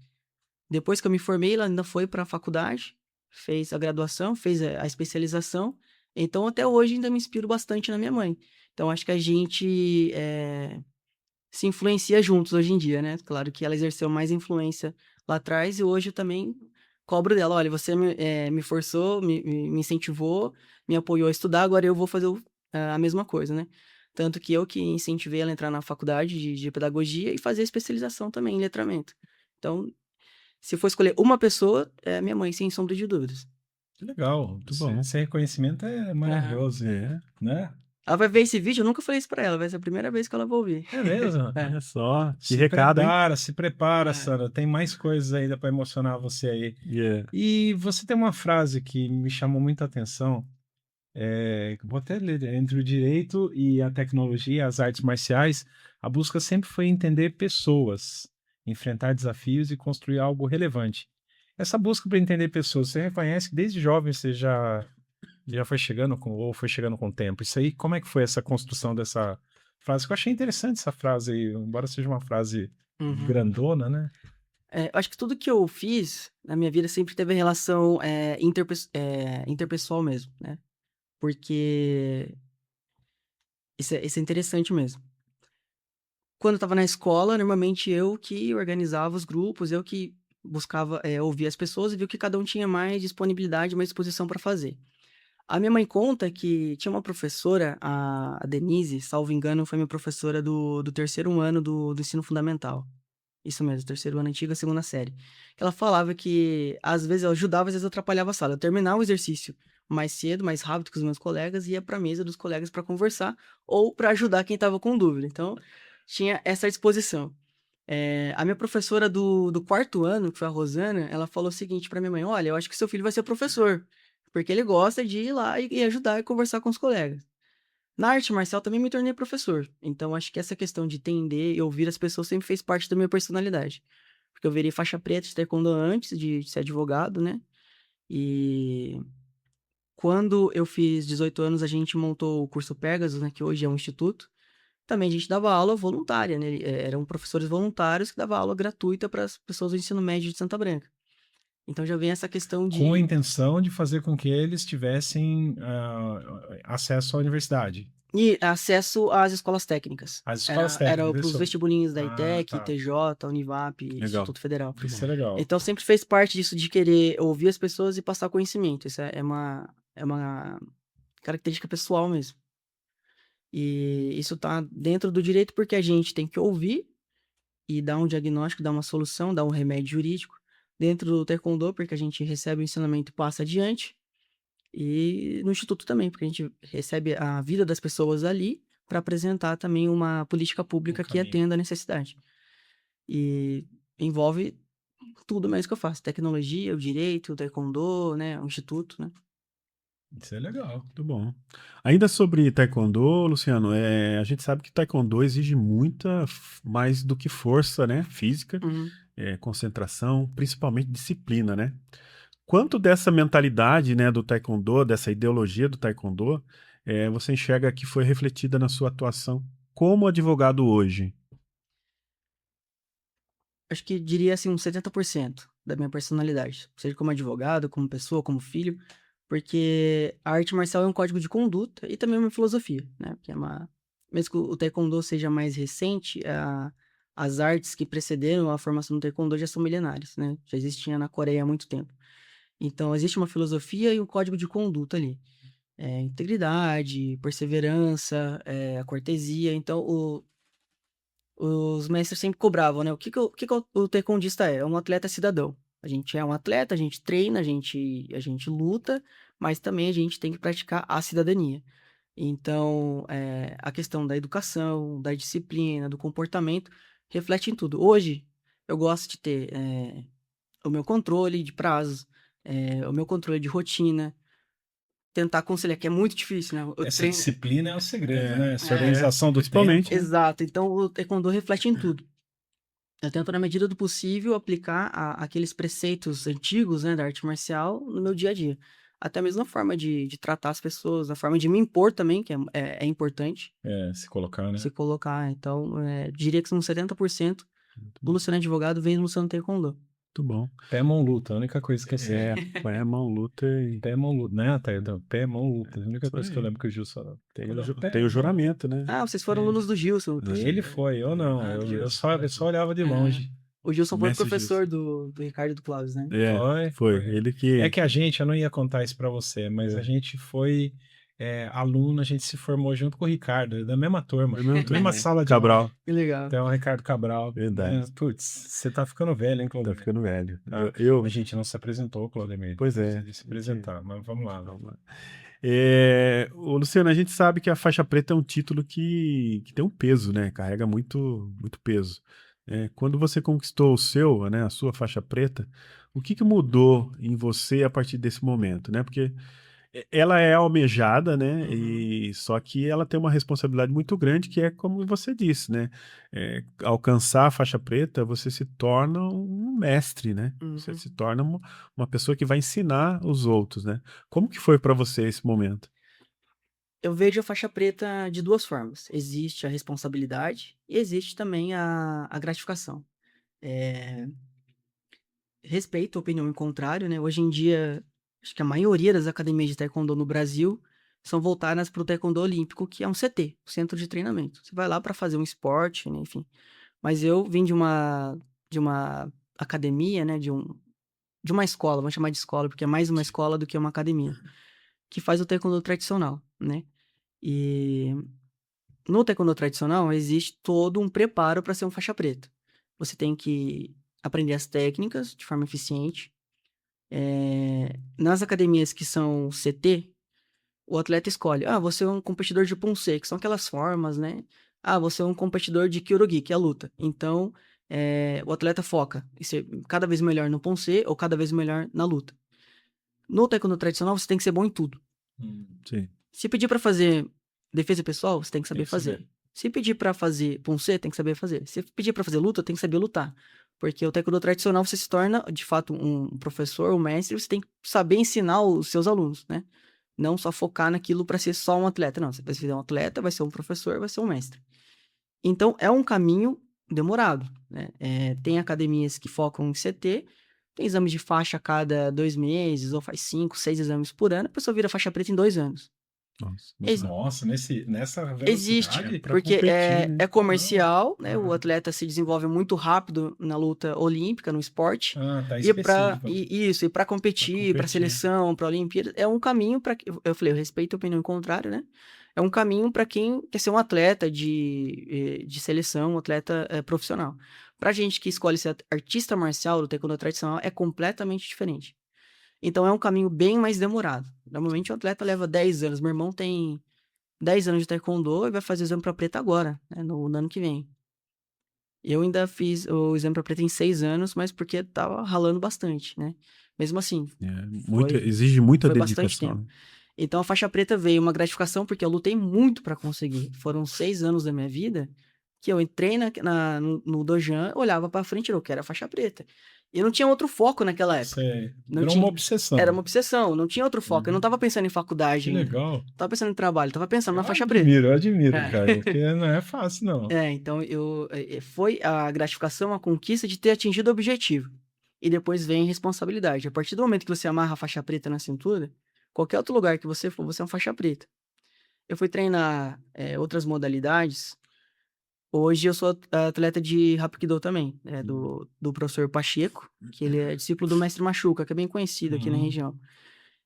Depois que eu me formei, ela ainda foi para a faculdade, fez a graduação, fez a especialização. Então, até hoje, ainda me inspiro bastante na minha mãe. Então, acho que a gente se influencia juntos hoje em dia, né? Claro que ela exerceu mais influência lá atrás e hoje eu também cobro dela. Olha, você me forçou, me incentivou, me apoiou a estudar, agora eu vou fazer a mesma coisa, né? Tanto que eu que incentivei ela a entrar na faculdade de pedagogia e fazer a especialização também em letramento. Então, se for escolher uma pessoa, é minha mãe, sem sombra de dúvidas. Que legal. Muito bom. Esse reconhecimento é maravilhoso, É. né? Ela vai ver esse vídeo, eu nunca falei isso pra ela, vai ser a primeira vez que ela vai ouvir. É mesmo? Olha só. Que Se recado, hein? se prepara, É. Sandra. Tem mais coisas ainda para emocionar você aí. Yeah. E você tem uma frase que me chamou muita atenção. Vou até ler. Entre o direito e a tecnologia, as artes marciais, a busca sempre foi entender pessoas, enfrentar desafios e construir algo relevante. Essa busca para entender pessoas, você reconhece que desde jovem você já foi chegando ou foi chegando com o tempo? Isso aí, como é que foi essa construção dessa frase? Que eu achei interessante essa frase aí, embora seja uma frase Uhum. grandona, né? Eu acho que tudo que eu fiz na minha vida sempre teve relação interpessoal mesmo, né? Porque isso é interessante mesmo. Quando eu tava na escola, normalmente eu que organizava os grupos, eu que buscava ouvir as pessoas e ver o que cada um tinha mais disponibilidade, mais disposição para fazer. A minha mãe conta que tinha uma professora, a Denise, salvo engano, foi minha professora do terceiro ano do ensino fundamental. Isso mesmo, terceiro ano antiga, segunda série. Ela falava que às vezes eu ajudava, às vezes eu atrapalhava a sala. Eu terminava o exercício mais cedo, mais rápido que os meus colegas, e ia para a mesa dos colegas para conversar ou para ajudar quem estava com dúvida. Então, tinha essa disposição. A minha professora do quarto ano, que foi a Rosana, ela falou o seguinte para minha mãe: Olha, eu acho que seu filho vai ser professor, porque ele gosta de ir lá e ajudar e conversar com os colegas. Na arte marcial também me tornei professor, então acho que essa questão de entender e ouvir as pessoas sempre fez parte da minha personalidade. Porque eu virei faixa preta de taekwondo antes de ser advogado, né? E quando eu fiz 18 anos, a gente montou o curso Pegasus, né? Que hoje é um instituto. Também a gente dava aula voluntária, né? Eram professores voluntários que davam aula gratuita para as pessoas do ensino médio de Santa Branca. Então já vem essa questão Com a de intenção de fazer com que eles tivessem acesso à universidade. e acesso às escolas técnicas. As escolas Era técnicas, para os isso. vestibulinhos da Ah, ITEC, tá. TJ, Univap, Legal. Instituto Federal. Muito Isso bom. é legal. Então sempre fez parte disso de querer ouvir as pessoas e passar conhecimento. Isso é uma característica pessoal mesmo. E isso tá dentro do direito porque a gente tem que ouvir e dar um diagnóstico, dar uma solução, dar um remédio jurídico. Dentro do taekwondo, porque a gente recebe o ensinamento e passa adiante. E no instituto também, porque a gente recebe a vida das pessoas ali para apresentar também uma política pública que caminho. atenda a necessidade. E envolve tudo mesmo que eu faço: tecnologia, o direito, o taekwondo, né, o instituto, né. Isso é legal. Muito bom. Ainda sobre taekwondo, Luciano, a gente sabe que taekwondo exige mais do que força, né, física, Uhum. concentração, principalmente disciplina, né? Quanto dessa mentalidade, né, do taekwondo, dessa ideologia do taekwondo, você enxerga que foi refletida na sua atuação como advogado hoje? Acho que diria assim uns 70% da minha personalidade, seja como advogado, como pessoa, como filho, porque a arte marcial é um código de conduta e também uma filosofia, né? Que é uma mesmo que o taekwondo seja mais recente, as artes que precederam a formação do taekwondo já são milenares, né? Já existia na Coreia há muito tempo. Então existe uma filosofia e um código de conduta ali. Integridade, perseverança, a cortesia. Então os mestres sempre cobravam, né? O que que o taekwondista é? É um atleta cidadão. A gente é um atleta, a gente treina, a gente luta, mas também a gente tem que praticar a cidadania. Então, a questão da educação, da disciplina, do comportamento, reflete em tudo. Hoje, eu gosto de ter o meu controle de prazos, o meu controle de rotina, tentar conciliar, que é muito difícil, né? Eu Essa treino. disciplina é o segredo, né? Essa É, organização do principalmente, tempo. né? Exato. Então, o taekwondo reflete em tudo. Eu tento, na medida do possível, aplicar aqueles preceitos antigos, né, da arte marcial no meu dia a dia. Até mesmo a forma de tratar as pessoas, a forma de me impor também, que é importante Se colocar, né? se colocar. Então, diria que uns 70% do Luciano Advogado vem do Luciano Taekwondo. Muito bom. Pé, mão, luta. A única coisa que eu sei. Pé, mão, luta e Pé, mão, luta. Né, Thailton? Pé, mão, luta. A única isso coisa que eu aí. lembro que o Gilson falou. Tem o juramento, né? Ah, vocês foram alunos do Gilson. Ele foi, eu não. Ah, do Eu só olhava de longe. O Gilson foi Mestre professor do Ricardo e do Cláudio, né? Foi. Ele que... É que a gente, eu não ia contar isso pra você, mas a gente foi aluno, a gente se formou junto com o Ricardo, da mesma turma, Foi mesmo mesma turma. sala de Cabral. aula. Que legal. Então, o Ricardo Cabral. Verdade. Putz, você tá ficando velho, hein, Tá Claudemir? ficando velho. Ah, Eu, A gente não se apresentou, Claudemir. Pois é. Precisa se apresentar, mas vamos lá. Vamos lá. Ô, Luciano, a gente sabe que a faixa preta é um título que tem um peso, né? Carrega muito, muito peso. Quando você conquistou a sua faixa preta, o que mudou em você a partir desse momento, né? Porque ela é almejada, né? Uhum. E só que ela tem uma responsabilidade muito grande, que é como você disse, né? Alcançar a faixa preta, você se torna um mestre, né? Você Uhum. se torna uma pessoa que vai ensinar os outros, né? Como que foi para você esse momento? Eu vejo a faixa preta de duas formas. Existe a responsabilidade e existe também a gratificação. Respeito a opinião em contrário, né? Hoje em dia, acho que a maioria das academias de taekwondo no Brasil são voltadas para o taekwondo olímpico, que é um CT, centro de treinamento. Você vai lá para fazer um esporte, né? Enfim. Mas eu vim de uma academia, né? De uma escola, vamos chamar de escola, porque é mais uma escola do que uma academia, que faz o taekwondo tradicional, né? E no taekwondo tradicional existe todo um preparo para ser um faixa preta. você tem que aprender as técnicas de forma eficiente. Nas academias que são CT, o atleta escolhe, você é um competidor de Poncê, que são aquelas formas, né? Você é um competidor de Kyorugi, que é a luta. Então, o atleta foca em ser cada vez melhor no Poncê ou cada vez melhor na luta. No taekwondo tradicional, você tem que ser bom em tudo. Sim. Se pedir pra fazer defesa pessoal, você tem que saber Tem que saber. fazer. Se pedir pra fazer Poncê, tem que saber fazer. Se pedir pra fazer luta, tem que saber lutar. Porque o taekwondo tradicional, você se torna, de fato, um professor, um mestre, você tem que saber ensinar os seus alunos, né? Não só focar naquilo pra ser só um atleta. Não, você vai ser um atleta, vai ser um professor, vai ser um mestre. Então, é um caminho demorado, né? Tem academias que focam em CT, tem exames de faixa a cada 2 meses, ou faz 5, 6 exames por ano, a pessoa vira faixa preta em 2 anos. Nossa, Nossa, nessa Existe, velocidade? pra porque competir, né? é comercial, né? O Aham. atleta se desenvolve muito rápido na luta olímpica, no esporte. Tá E para específico. isso, e para competir, para competir. seleção, para Olimpíada, é um caminho para eu falei, eu respeito a opinião contrária, né? É um caminho para quem quer ser um atleta de seleção, um atleta profissional. Pra gente que escolhe ser artista marcial do taekwondo tradicional, é completamente diferente. Então é um caminho bem mais demorado. Normalmente o atleta leva 10 anos. Meu irmão tem 10 anos de taekwondo e vai fazer o exame pra preta agora, né, no ano que vem. Eu ainda fiz o exame pra preta em 6 anos, mas porque tava ralando bastante, né? Mesmo assim, Exige muita foi bastante dedicação. tempo. Né? Então a faixa preta veio uma gratificação porque eu lutei muito pra conseguir. Foram 6 anos da minha vida que eu entrei no Dojan, olhava pra frente, eu quero a faixa preta. E não tinha outro foco naquela época. Você Não virou tinha. uma obsessão. Era uma obsessão, não tinha outro foco. Eu não tava pensando em faculdade Que ainda. legal. Tava pensando em trabalho, tava pensando na Eu faixa preta. eu admiro, É. cara, porque não é fácil, não. Então foi a gratificação, a conquista de ter atingido o objetivo. E depois vem a responsabilidade. A partir do momento que você amarra a faixa preta na cintura, qualquer outro lugar que você for, você é uma faixa preta. Eu fui treinar outras modalidades. Hoje eu sou atleta de Hapkido também, do professor Pacheco, que ele é discípulo do mestre Machuca, que é bem conhecido aqui na região.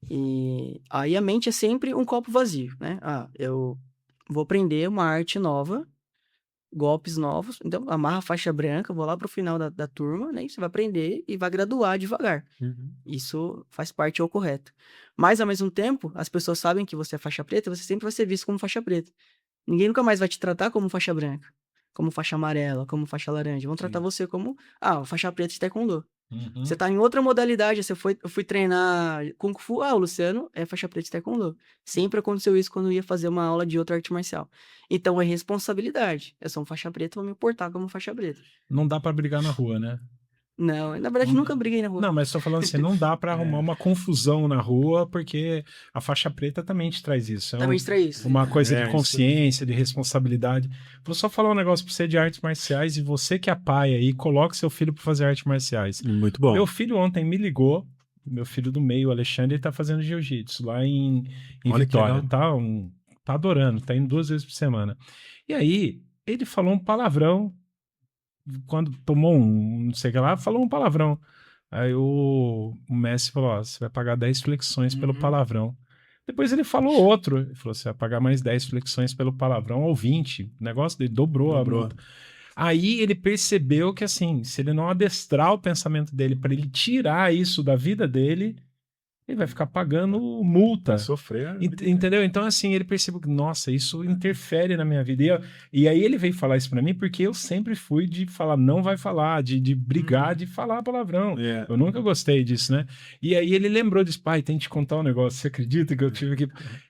E aí a mente é sempre um copo vazio, né? Eu vou aprender uma arte nova, golpes novos, então amarra a faixa branca, vou lá pro final da turma, né? E você vai aprender e vai graduar devagar. Isso faz parte, é o correto. Mas, ao mesmo tempo, as pessoas sabem que você é faixa preta, você sempre vai ser visto como faixa preta. Ninguém nunca mais vai te tratar como faixa branca, como faixa amarela, como faixa laranja. Vão tratar você como, faixa preta de taekwondo. Você tá em outra modalidade, eu fui treinar Kung Fu, o Luciano é faixa preta de taekwondo. Sempre aconteceu isso quando eu ia fazer uma aula de outra arte marcial. Então é responsabilidade. Eu sou um faixa preta, vou me portar como faixa preta. Não dá pra brigar na rua, né? Não, na verdade nunca briguei na rua. Não, mas tô falando assim, não dá pra arrumar uma confusão na rua, porque a faixa preta também te traz isso. Também te traz isso. Uma coisa de isso. consciência, de responsabilidade. Vou só falar um negócio pra você de artes marciais, e você que é pai aí, coloque seu filho pra fazer artes marciais. Muito bom. Meu filho ontem me ligou, meu filho do meio, o Alexandre, ele tá fazendo jiu-jitsu lá em Olha que Vitória. legal. Tá adorando, tá indo 2 vezes por semana. E aí, ele falou um palavrão, quando tomou não sei o que lá, falou um palavrão. Aí o mestre falou, você vai pagar 10 flexões pelo palavrão. Depois ele falou outro, ele falou, você vai pagar mais 10 flexões pelo palavrão, ou 20. O negócio dele dobrou. A multa. Aí ele percebeu que, assim, se ele não adestrar o pensamento dele para ele tirar isso da vida dele, ele vai ficar pagando multa. Sofrer. Entendeu? Então, assim, ele percebeu que, nossa, isso interfere na minha vida. E aí ele veio falar isso pra mim, porque eu sempre fui de falar, não vai falar, de brigar, de falar palavrão. Eu nunca gostei disso, né? E aí ele lembrou disso, pai, tem que te contar um negócio, você acredita que eu tive que...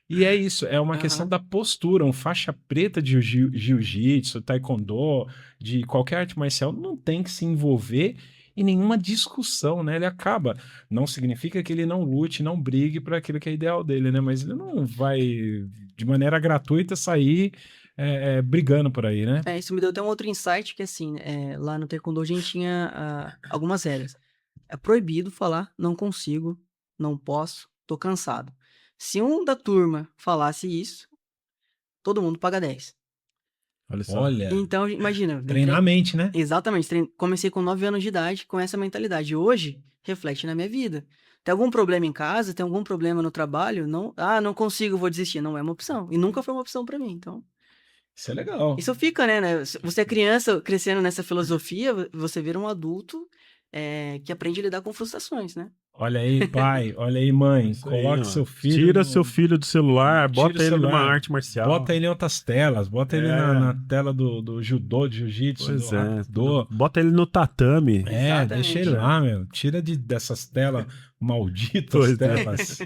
E é isso, é uma questão da postura, um faixa preta de jiu-jitsu, taekwondo, de qualquer arte marcial, não tem que se envolver em nenhuma discussão, né? Ele acaba. Não significa que ele não lute, não brigue para aquilo que é ideal dele, né? Mas ele não vai, de maneira gratuita, sair brigando por aí, né? Isso me deu até um outro insight, que assim, lá no taekwondo a gente tinha algumas regras. É proibido falar, não consigo, não posso, tô cansado. Se um da turma falasse isso, todo mundo paga 10. Olha só. Então, imagina. Treinar a mente, né? Exatamente. Comecei com 9 anos de idade com essa mentalidade. Hoje, reflete na minha vida. Tem algum problema em casa? Tem algum problema no trabalho? Não consigo, vou desistir. Não é uma opção. E nunca foi uma opção pra mim, então... Isso é legal. Isso fica, né? Você é criança crescendo nessa filosofia, você vira um adulto que aprende a lidar com frustrações, né? Olha aí, pai. Olha aí, mãe. Isso aí, Coloque ó. seu filho Tira seu filho do celular, Tira o bota ele numa celular, arte marcial. bota ele em outras telas, bota ele É. na tela do judô, de jiu-jitsu, Pois do é. rakudo. Bota ele no tatame. É, deixa ele Exatamente. lá, meu. Tira dessas telas, malditas Pois é. telas.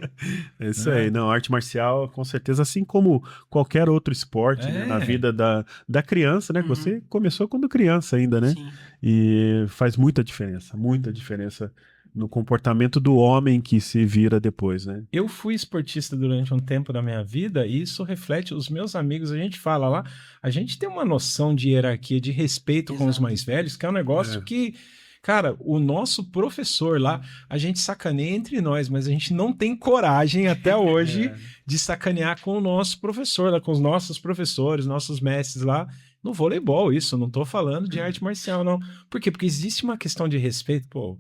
É isso É. aí. Não, arte marcial, com certeza, assim como qualquer outro esporte, né, na É. vida da criança, né? Que Uhum. você começou quando criança ainda, né? Sim. E faz muita diferença no comportamento do homem que se vira depois, né? Eu fui esportista durante um tempo da minha vida e isso reflete os meus amigos. A gente fala lá, a gente tem uma noção de hierarquia, de respeito com os Exato. mais velhos, que é um negócio É. que, cara, o nosso professor lá, a gente sacaneia entre nós, mas a gente não tem coragem até hoje de sacanear com o nosso professor, lá, com os nossos professores, nossos mestres lá. No voleibol, isso, não tô falando de arte marcial, não. Por quê? Porque existe uma questão de respeito. Pô,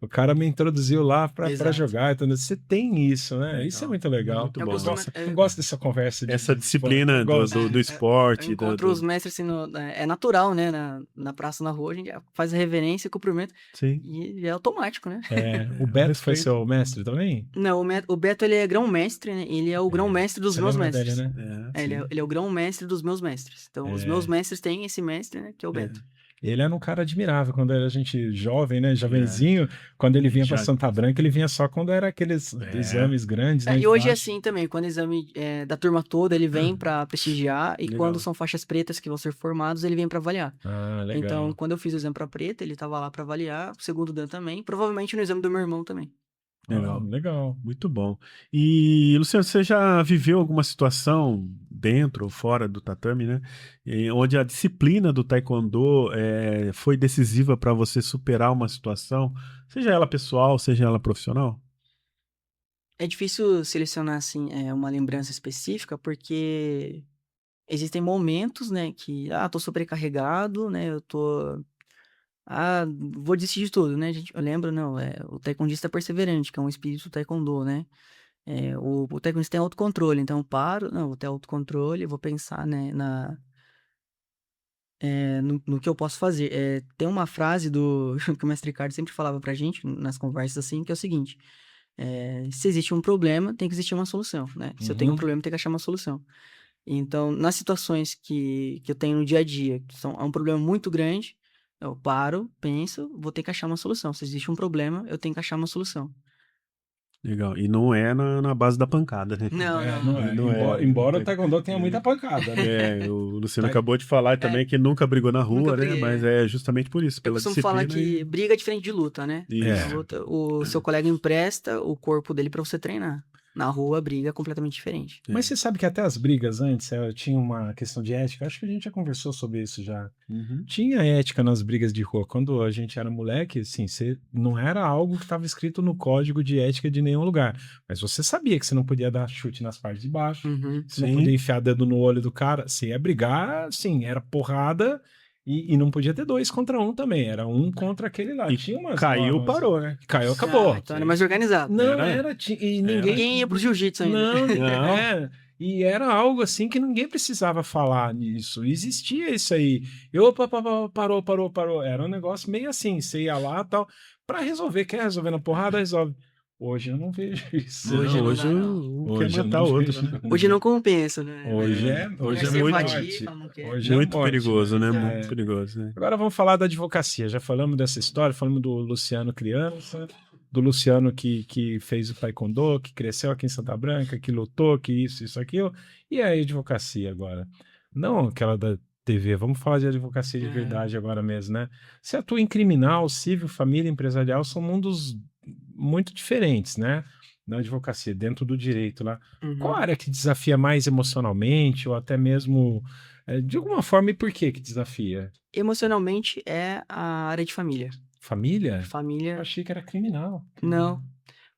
o cara me introduziu lá pra Exato. jogar. Então, você tem isso, né? Legal. Isso é muito legal. Muito Eu bom. costumo- Eu gosto dessa conversa. Essa de disciplina esporte. Eu gosto. do esporte. Eu encontro os mestres assim, é natural, né? Na praça, na rua, a gente faz a reverência, cumprimento, Sim. e é automático, né? É, o Beto foi respeito. seu mestre também? Não, o Beto, ele é grão-mestre, né? Ele é o grão-mestre dos Você meus lembra mestres. dele, né? Ele é o grão-mestre dos meus mestres. Então, os meus mestres têm esse mestre, né? Que é o Beto. Ele era um cara admirável quando era a gente jovem, né? Jovenzinho. Quando ele vinha pra Já- Santa Branca, ele vinha só quando era aqueles exames grandes, né? E hoje é embaixo. assim também, quando o exame da turma toda, ele vem pra prestigiar, e Legal. quando são faixas pretas que vão ser formados, ele vem pra avaliar. Ah, legal. Então, quando eu fiz o exame pra preta, ele tava lá pra avaliar, o segundo Dan também, provavelmente no exame do meu irmão também. Legal. Legal. Muito bom. E, Luciano, você já viveu alguma situação dentro ou fora do tatame, né? Onde a disciplina do taekwondo foi decisiva para você superar uma situação, seja ela pessoal, seja ela profissional? É difícil selecionar, assim, uma lembrança específica, porque existem momentos, né, que, tô sobrecarregado, né, vou desistir de tudo, né, gente, eu lembro, não, o taekwondista perseverante, que é um espírito taekwondo, né, o taekwondista tem autocontrole, então eu paro, não, vou ter autocontrole, vou pensar, né, no que eu posso fazer. Tem uma frase que o mestre Ricardo sempre falava pra gente, nas conversas assim, que é o seguinte, se existe um problema, tem que existir uma solução, né, se eu tenho um problema, tem que achar uma solução. Então, nas situações que eu tenho no dia a dia, é um problema muito grande, eu paro, penso, vou ter que achar uma solução. Se existe um problema, eu tenho que achar uma solução. Legal. E não é na base da pancada, né? Não. Embora o taekwondo tenha muita pancada, né? O Luciano Tá- acabou de falar também que nunca brigou na rua, Nunca né? briguei, Mas é justamente por isso, Eu pela costumo disciplina. falar que briga é diferente de luta, né? Isso. Na luta, o seu colega empresta o corpo dele pra você treinar. Na rua, a briga é completamente diferente. Mas você sabe que até as brigas antes tinha uma questão de ética. Acho que a gente já conversou sobre isso já. Uhum. Tinha ética nas brigas de rua. Quando a gente era moleque, assim, não era algo que estava escrito no código de ética de nenhum lugar. Mas você sabia que você não podia dar chute nas partes de baixo, Uhum. você não Sim. podia enfiar dedo no olho do cara. Se ia brigar, sim, era porrada e não podia ter 2 contra 1 também. Era 1 contra aquele lá. E Tinha umas caiu, normas. parou, né? Caiu, acabou. Então era mais organizado. Não, Era? e ninguém. Ninguém ia pro jiu-jitsu ainda. Não. E era algo assim que ninguém precisava falar nisso. Existia isso aí. Opa, parou. Era um negócio meio assim. Você ia lá e tal. Pra resolver, quer resolver na porrada, resolve. Hoje eu não vejo isso. Hoje Não, não hoje dá, um quer Hoje eu matar não o outro, vejo, né? Hoje não compensa, né? Hoje Hoje é Quer ser muito- vadio, fala, não quer. Hoje é Muito morte, perigoso, né? É. Muito perigoso, né? Agora vamos falar da advocacia. Já falamos dessa história, falamos do Luciano criança, do Luciano que fez o taekwondo, que cresceu aqui em Santa Branca, que lutou, que isso, aquilo. E a advocacia agora? Não aquela da TV, vamos falar de advocacia de verdade agora mesmo, né? Você atua em criminal, civil, família, empresarial, são mundos muito diferentes, né? Na advocacia, dentro do direito lá. Uhum. Qual área que desafia mais emocionalmente, ou até mesmo de alguma forma, e por que desafia? Emocionalmente é a área de família. Família? Eu Família, achei que era criminal. não.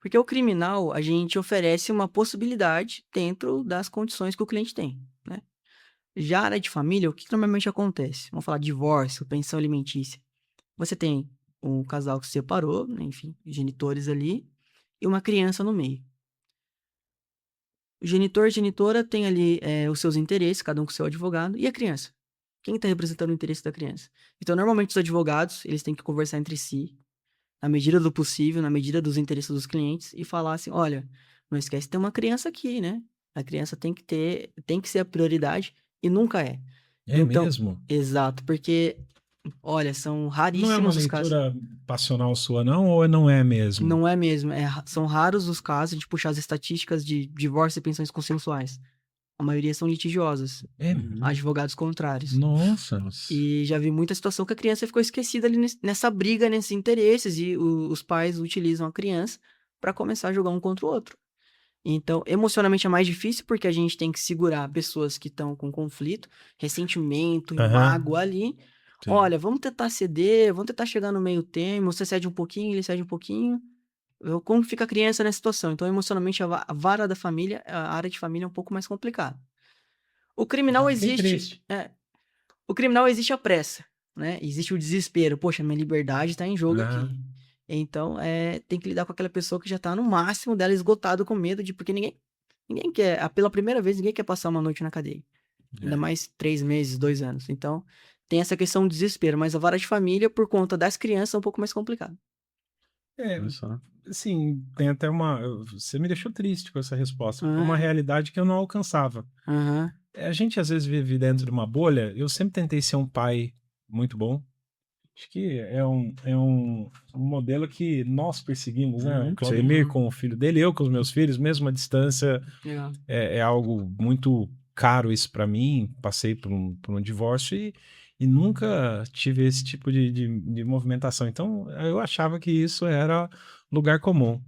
Porque o criminal, a gente oferece uma possibilidade dentro das condições que o cliente tem, né? Já a área de família, o que normalmente acontece? Vamos falar de divórcio, pensão alimentícia. Você tem um casal que se separou, né, enfim, genitores ali, e uma criança no meio. genitor, genitora tem ali os seus interesses, cada um com o seu advogado, e a criança? Quem está representando o interesse da criança? Então, normalmente, os advogados, eles têm que conversar entre si, na medida do possível, na medida dos interesses dos clientes, e falar assim, olha, não esquece que tem uma criança aqui, né? A criança tem que ser a prioridade, e nunca é. É Então, mesmo? exato, porque, olha, são Não é uma raríssimos os casos. leitura passional sua, não? Ou não é mesmo? Não é mesmo, são raros os casos, a gente puxar as estatísticas de divórcio e pensões consensuais. A maioria são litigiosas, É. advogados contrários. Nossa. E já vi muita situação que a criança ficou esquecida ali nessa briga, nesses interesses, e os pais utilizam a criança para começar a jogar um contra o outro. Então, emocionalmente é mais difícil porque a gente tem que segurar pessoas que estão com conflito, ressentimento, Aham. mágoa ali. Sim. Olha, vamos tentar ceder, vamos tentar chegar no meio termo, você cede um pouquinho, ele cede um pouquinho. Como fica a criança nessa situação? Então, emocionalmente, a vara da família, a área de família é um pouco mais complicada. O criminal Bem existe. triste. O criminal existe a pressa, né? Existe o desespero. Poxa, minha liberdade está em jogo Aham. aqui. Então, tem que lidar com aquela pessoa que já tá no máximo dela, esgotado com medo porque ninguém quer, pela primeira vez, ninguém quer passar uma noite na cadeia. Ainda mais 3 meses, 2 anos. Então, tem essa questão do desespero, mas a vara de família, por conta das crianças, é um pouco mais complicado. Olha só. Assim, tem até você me deixou triste com essa resposta, porque é Ah. uma realidade que eu não alcançava. Aham. A gente às vezes vive dentro de uma bolha. Eu sempre tentei ser um pai muito bom. Acho que é um modelo que nós perseguimos, né? O Claudemir com o filho dele, eu com os meus filhos, mesmo à distância, Legal. é algo muito caro isso para mim. Passei por um divórcio e nunca tive esse tipo de movimentação. Então, eu achava que isso era lugar comum.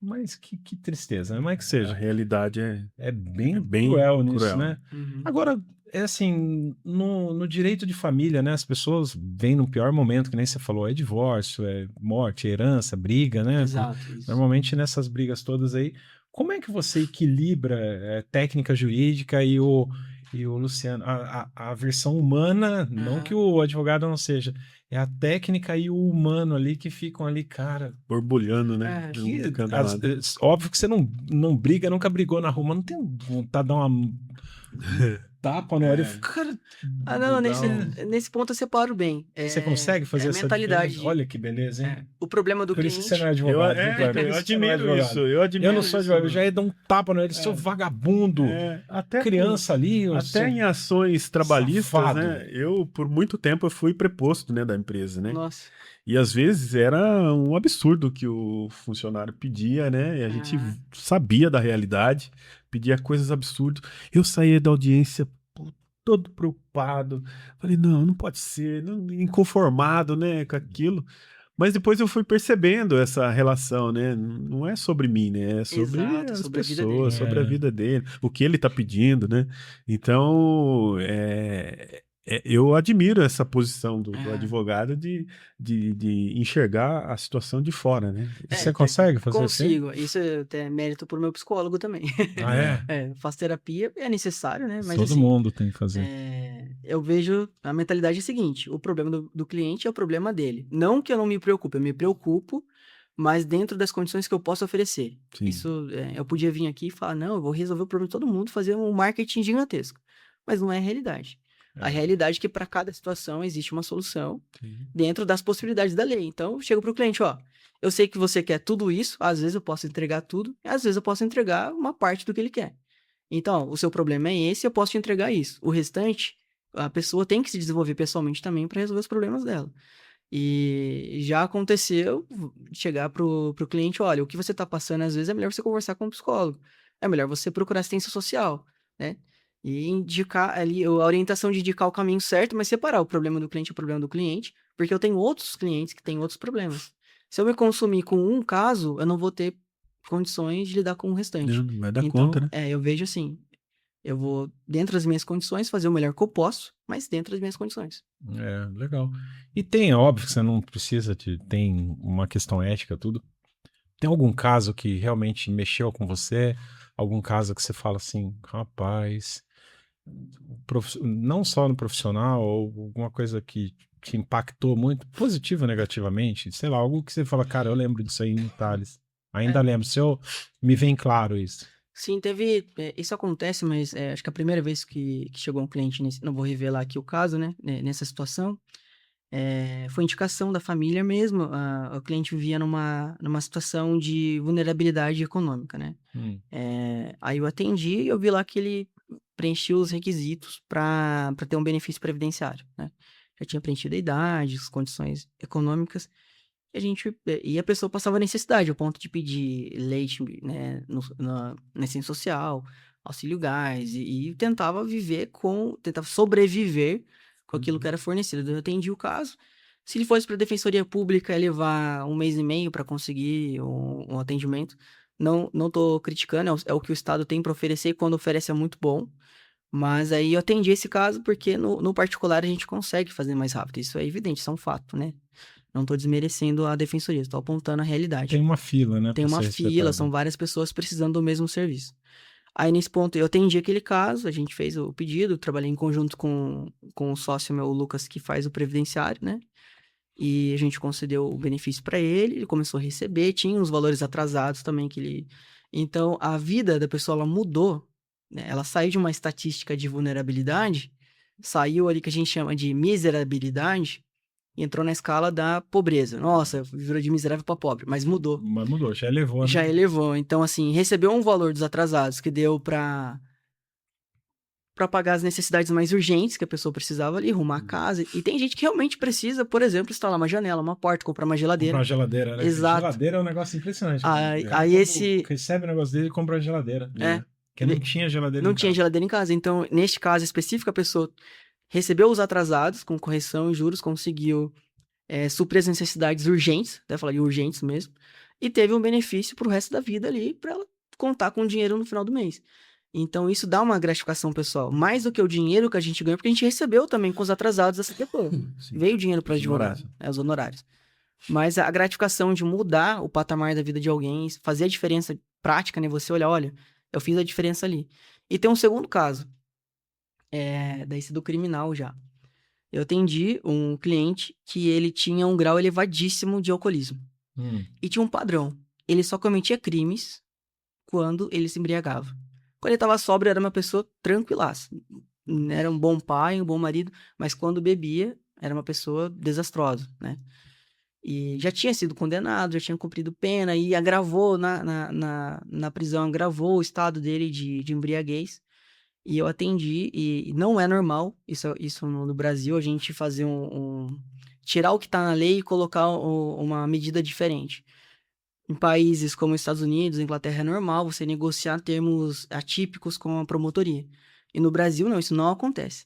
Mas que tristeza, né? Mas que A seja. realidade É bem bem cruel nisso, cruel. né? Uhum. Agora, é assim, no direito de família, né? As pessoas vêm no pior momento, que nem você falou, é divórcio, é morte, é herança, briga, né? Exato, isso. Normalmente nessas brigas todas aí, como é que você equilibra técnica jurídica e o Luciano, a versão humana, não que o advogado não seja, é a técnica e o humano ali que ficam ali, cara. Borbulhando, né? É, Um de cada lado. Óbvio que você não briga, nunca brigou na rua, mas não tem vontade de dar uma tapa no orelha. Cara, não, dá nesse ponto eu separo bem. você consegue fazer essa mentalidade. diferença? Olha que beleza, hein? O problema do Por isso que você cliente. não é advogado. Eu viu, Kleber? Por admiro isso que você não é advogado. isso. Eu admiro Eu não sou advogado, eu já ia dar um tapa nele, seu vagabundo. Até Criança ali. Até em ações trabalhistas, safado. né? Por muito tempo, eu fui preposto, né, da empresa, né? Nossa. E às vezes era um absurdo que o funcionário pedia, né? E a gente sabia da realidade, pedia coisas absurdas. Eu saía da audiência todo preocupado. Falei, não pode ser, inconformado, né, com aquilo. Mas depois eu fui percebendo essa relação, né? Não é sobre mim, né? É sobre Exato, as sobre a vida pessoas, dele. sobre a vida dele, o que ele tá pedindo, né? Então, eu admiro essa posição do advogado de enxergar a situação de fora, né? Você consegue fazer Consigo. Isso é até mérito pro meu psicólogo também. Ah, é? Faço terapia, é necessário, né? Mas Todo assim, mundo tem que fazer. eu vejo a mentalidade é a seguinte: o problema do cliente é o problema dele. Não que eu não me preocupe, eu me preocupo, mas dentro das condições que eu posso oferecer. Sim. Isso, eu podia vir aqui e falar, não, eu vou resolver o problema de todo mundo, fazer um marketing gigantesco. Mas não é a realidade. A realidade é que para cada situação existe uma solução dentro das possibilidades da lei. Então, eu chego para o cliente, ó, eu sei que você quer tudo isso, às vezes eu posso entregar tudo, às vezes eu posso entregar uma parte do que ele quer. Então, o seu problema é esse, eu posso te entregar isso. O restante, a pessoa tem que se desenvolver pessoalmente também para resolver os problemas dela. E já aconteceu chegar pro cliente, olha, o que você está passando, às vezes é melhor você conversar com um psicólogo. É melhor você procurar assistência social, né? E indicar ali, a orientação de indicar o caminho certo, mas separar o problema do cliente e o problema do cliente, porque eu tenho outros clientes que têm outros problemas. Se eu me consumir com um caso, eu não vou ter condições de lidar com o restante. Não vai dar Então, conta, né? eu vejo assim, eu vou, dentro das minhas condições, fazer o melhor que eu posso, mas dentro das minhas condições. Legal. E tem, óbvio que você não precisa tem uma questão ética, tudo. Tem algum caso que realmente mexeu com você? Algum caso que você fala assim, rapaz, não só no profissional, ou alguma coisa que te impactou muito, positivo ou negativamente? Sei lá, algo que você fala, cara, eu lembro disso aí em detalhes. Ainda lembro, me vem claro isso. Sim, teve. Isso acontece, mas acho que a primeira vez que chegou um cliente, não vou revelar aqui o caso, né? Nessa situação, foi indicação da família mesmo. O cliente vivia numa situação de vulnerabilidade econômica, né? Aí eu atendi e eu vi lá que ele preenchia os requisitos para ter um benefício previdenciário, né? Já tinha preenchido a idade, as condições econômicas. E a pessoa passava necessidade, ao ponto de pedir leite, né, na assistência social, auxílio gás, e tentava sobreviver com aquilo que era fornecido. Eu atendi o caso. Se ele fosse para a Defensoria Pública, ia levar 1 mês e meio para conseguir um atendimento. Não tô criticando, é o que o Estado tem para oferecer, e quando oferece é muito bom. Mas aí eu atendi esse caso porque no particular a gente consegue fazer mais rápido. Isso é evidente, isso é um fato, né? Não tô desmerecendo a defensoria, estou apontando a realidade. Tem uma fila, né? Tem pra uma ser fila, respeitada. são várias pessoas precisando do mesmo serviço. Aí, nesse ponto, eu atendi aquele caso, a gente fez o pedido, trabalhei em conjunto com o sócio meu, o Lucas, que faz o previdenciário, né? E a gente concedeu o benefício para ele começou a receber, tinha uns valores atrasados também que ele... Então, a vida da pessoa, ela mudou, né? Ela saiu de uma estatística de vulnerabilidade, saiu ali que a gente chama de miserabilidade, e entrou na escala da pobreza. Nossa, virou de miserável para pobre, mas mudou. Mas mudou, já elevou, né? Já elevou. Então, assim, recebeu um valor dos atrasados que deu para pagar as necessidades mais urgentes que a pessoa precisava ali, arrumar a casa. E tem gente que realmente precisa, por exemplo, instalar uma janela, uma porta, comprar uma geladeira. Comprar uma geladeira, né? Exato. Geladeira é um negócio impressionante. Aí Quando esse... recebe o negócio dele e compra a geladeira. Que não tinha geladeira Não em tinha casa. geladeira em casa. Então, neste caso específico, a pessoa recebeu os atrasados com correção e juros, conseguiu suprir as necessidades urgentes, até falar de urgentes mesmo, e teve um benefício pro resto da vida ali, para ela contar com o dinheiro no final do mês. Então, isso dá uma gratificação pessoal, mais do que o dinheiro que a gente ganha, porque a gente recebeu também com os atrasados essa depois. Veio dinheiro para advogado, os honorários. Mas a gratificação de mudar o patamar da vida de alguém, fazer a diferença prática, né? Você olha, eu fiz a diferença ali. E tem um segundo caso, desse do criminal já. Eu atendi um cliente que ele tinha um grau elevadíssimo de alcoolismo. E tinha um padrão. Ele só cometia crimes quando ele se embriagava. Quando ele estava sóbrio, era uma pessoa tranquilaça. Era um bom pai, um bom marido, mas quando bebia, era uma pessoa desastrosa, né? E já tinha sido condenado, já tinha cumprido pena, e agravou na prisão, agravou o estado dele de embriaguez. E eu atendi, e não é normal, isso no Brasil, a gente fazer tirar o que está na lei e colocar uma medida diferente. Em países como Estados Unidos, Inglaterra, é normal você negociar termos atípicos com a promotoria. E no Brasil, não, isso não acontece.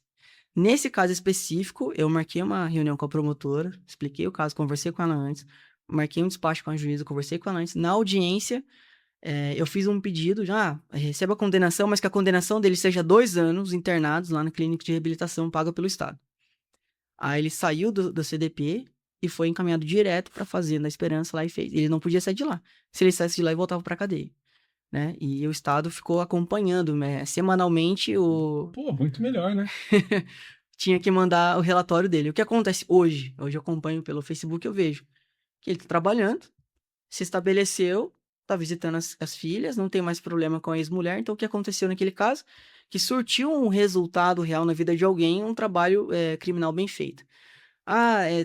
Nesse caso específico, eu marquei uma reunião com a promotora, expliquei o caso, conversei com ela antes, marquei um despacho com a juíza, conversei com ela antes. Na audiência, eu fiz um pedido, já receba a condenação, mas que a condenação dele seja 2 anos internados lá na clínica de reabilitação paga pelo Estado. Aí ele saiu do CDP e foi encaminhado direto para fazer na Esperança lá e fez. Ele não podia sair de lá. Se ele saísse de lá, ele voltava para cadeia, né? E o Estado ficou acompanhando, né? Semanalmente Pô, muito melhor, né? tinha que mandar o relatório dele. O que acontece hoje? Hoje eu acompanho pelo Facebook, eu vejo que ele tá trabalhando, se estabeleceu, tá visitando as filhas, não tem mais problema com a ex-mulher. Então, o que aconteceu naquele caso? Que surtiu um resultado real na vida de alguém, um trabalho criminal bem feito.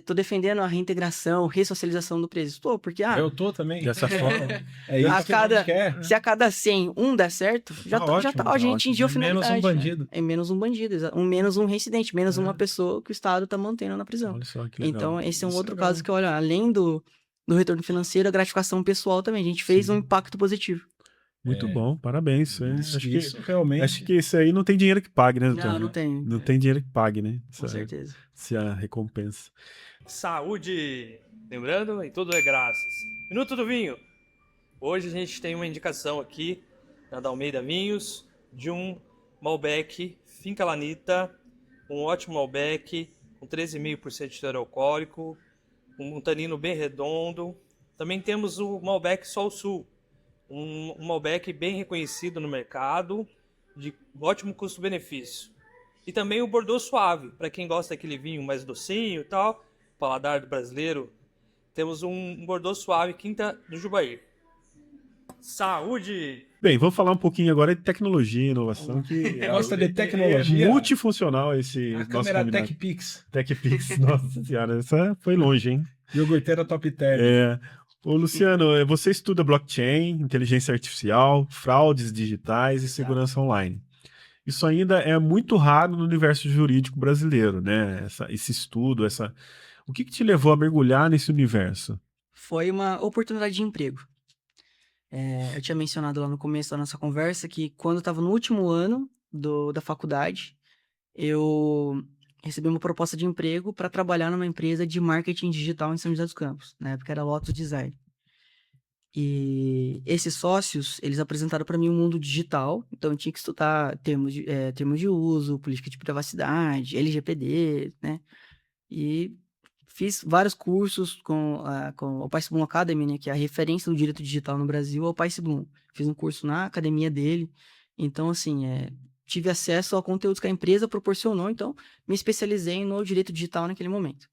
Tô defendendo a reintegração, ressocialização do preso. Tô, porque... Eu tô também. Dessa forma. É isso que a gente quer. Se a cada 100, um der certo, já tá, a gente atingiu a finalidade. Menos um bandido. Né? É menos um bandido, menos um reincidente, menos uma pessoa que o Estado tá mantendo na prisão. Olha só que legal. Então, esse é um Isso outro é legal. caso que, olha, além do retorno financeiro, a gratificação pessoal também. A gente fez um impacto positivo. Muito bom, parabéns. Realmente. Acho que isso aí não tem dinheiro que pague, né, doutor? Não tem. Não tem dinheiro que pague, né? Com certeza. Se a recompensa. Saúde! Lembrando, em tudo é graças. Minuto do Vinho. Hoje a gente tem uma indicação aqui na da Almeida Vinhos de um Malbec Finca Lanita, um ótimo Malbec com 13,5% de teor alcoólico, um tanino bem redondo. Também temos o Malbec Sol Sul, um Malbec bem reconhecido no mercado, de ótimo custo-benefício. E também o Bordeaux Suave, para quem gosta daquele vinho mais docinho e tal, paladar do brasileiro. Temos um Bordeaux Suave Quinta do Jubair. saúde. Bem, vamos falar um pouquinho agora de tecnologia e inovação, que Gosta de é tecnologia? multifuncional esse A nosso câmera combinado. TechPix. TechPix, nossa senhora, essa foi longe, hein? Iogurteira Top Term. Ô, Luciano, você estuda blockchain, inteligência artificial, fraudes digitais e Exato. segurança online. Isso ainda é muito raro no universo jurídico brasileiro, né? Esse estudo, O que te levou a mergulhar nesse universo? Foi uma oportunidade de emprego. Eu tinha mencionado lá no começo da nossa conversa que quando eu estava no último ano da faculdade, eu recebi uma proposta de emprego para trabalhar numa empresa de marketing digital em São José dos Campos. Na época era Lotus Design. E esses sócios, eles apresentaram para mim o mundo digital, então eu tinha que estudar termos de uso, política de privacidade, LGPD, né? E fiz vários cursos com o País Bloom Academy, né? Que é a referência do direito digital no Brasil, é o País Bloom. Fiz um curso na academia dele, então assim, tive acesso a conteúdos que a empresa proporcionou, então me especializei no direito digital naquele momento.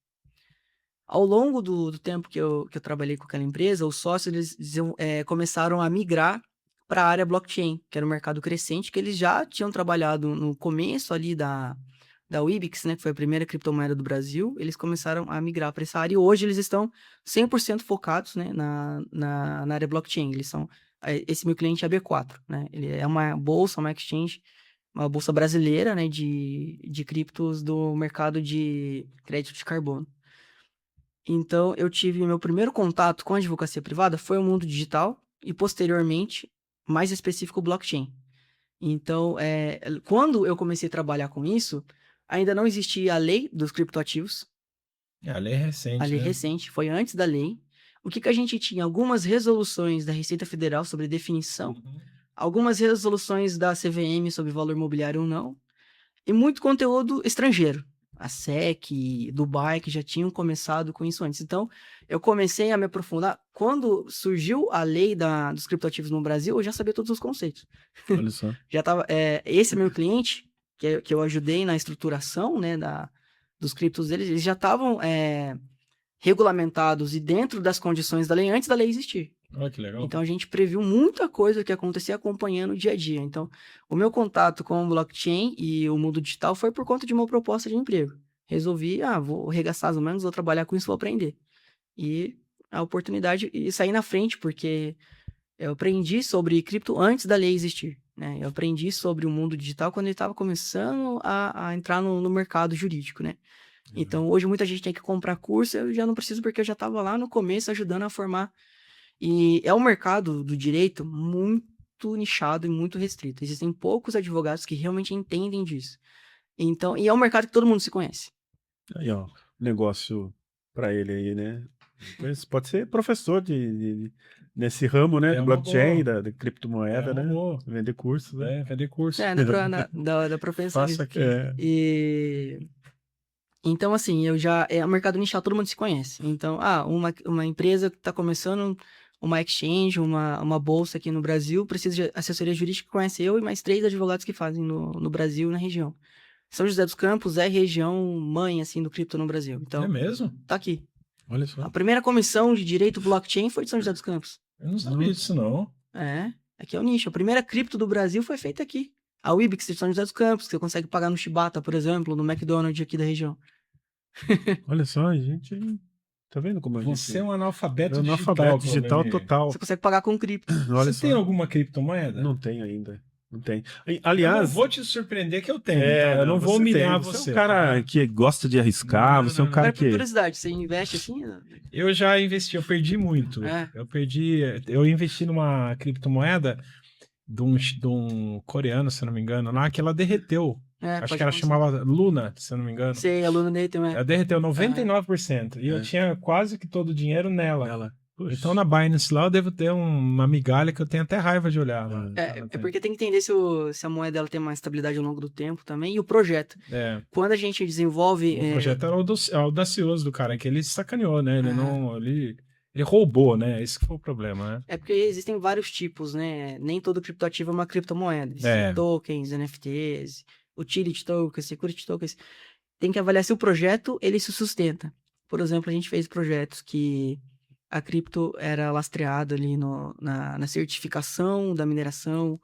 Ao longo do tempo que eu trabalhei com aquela empresa, os sócios começaram a migrar para a área blockchain, que era um mercado crescente, que eles já tinham trabalhado no começo ali da Wibix, né, que foi a primeira criptomoeda do Brasil. Eles começaram a migrar para essa área e hoje eles estão 100% focados, né, na área blockchain. Esse meu cliente é a B4, né, ele é uma bolsa, uma exchange, uma bolsa brasileira, né, de criptos do mercado de crédito de carbono. Então, eu tive meu primeiro contato com a advocacia privada foi o mundo digital e, posteriormente, mais específico, o blockchain. Então, quando eu comecei a trabalhar com isso, ainda não existia a lei dos criptoativos. A lei é recente, A lei né? recente, foi antes da lei. O que a gente tinha? Algumas resoluções da Receita Federal sobre definição, algumas resoluções da CVM sobre valor imobiliário ou não, e muito conteúdo estrangeiro. A SEC, Dubai, que já tinham começado com isso antes. Então, eu comecei a me aprofundar. Quando surgiu a lei dos criptoativos no Brasil, eu já sabia todos os conceitos. Olha só. Já tava, esse meu cliente, que eu ajudei na estruturação, né, dos criptos deles, eles já estavam regulamentados e dentro das condições da lei antes da lei existir. Olha que legal. Então, a gente previu muita coisa que acontecia acompanhando o dia a dia. Então, o meu contato com o blockchain e o mundo digital foi por conta de uma proposta de emprego. Resolvi, vou arregaçar as mangas, vou trabalhar com isso, vou aprender. E a oportunidade, e sair na frente, porque eu aprendi sobre cripto antes da lei existir, né? Eu aprendi sobre o mundo digital quando ele estava começando a entrar no mercado jurídico, né? Então, hoje muita gente tem que comprar curso, eu já não preciso porque eu já estava lá no começo ajudando a formar. E é um mercado do direito muito nichado e muito restrito. Existem poucos advogados que realmente entendem disso. Então, e é um mercado que todo mundo se conhece. Aí, ó, negócio para ele aí, né? Mas pode ser professor nesse ramo, né? É Do uma blockchain, boa. da criptomoeda, É uma né? boa. Vender cursos, né? Vender curso. Dá pra pensar Faça nisso. aqui. E então, assim, é um mercado nichado, todo mundo se conhece. Então, uma empresa que está começando uma exchange, uma bolsa aqui no Brasil, precisa de assessoria jurídica, conhece eu e mais 3 advogados que fazem no Brasil e na região. São José dos Campos é região mãe, assim, do cripto no Brasil. Então, É mesmo? tá aqui. Olha só. A primeira comissão de direito blockchain foi de São José dos Campos. Eu não sabia disso, não. Aqui é o nicho. A primeira cripto do Brasil foi feita aqui. A Wibix de São José dos Campos, que você consegue pagar no Shibata, por exemplo, no McDonald's aqui da região. Olha só, a gente. Tá vendo como a gente. Você é um analfabeto É um digital. analfabeto digital Claudemir. total. Você consegue pagar com cripto. Olha Você tem só. alguma criptomoeda? Não tem ainda. Não tem. Eu não Aliás. vou te surpreender que eu tenho, tá? Eu não vou você humilhar tem. você. É um cara tá? que gosta de arriscar, Não, você é um não, cara Agora, por que. curiosidade, você investe assim? Eu já investi, eu perdi muito. Eu investi numa criptomoeda de um coreano, se eu não me engano, lá que ela derreteu. Acho que ela chamava Luna, se eu não me engano. Sei, aluno dele também. Ela derreteu 99%. E eu tinha quase que todo o dinheiro nela. Puxa. Então na Binance lá eu devo ter uma migalha que eu tenho até raiva de olhar lá. É porque tem que entender se a moeda ela tem uma estabilidade ao longo do tempo também e o projeto. Quando a gente desenvolve... O projeto era audacioso do cara, que ele sacaneou, né? Ele roubou, né? Esse que foi o problema, né? É porque existem vários tipos, né? Nem todo criptoativo é uma criptomoeda. Existem tokens, NFTs, utility tokens, security tokens. Tem que avaliar se o projeto ele se sustenta. Por exemplo, a gente fez projetos que a cripto era lastreada ali na certificação da mineração,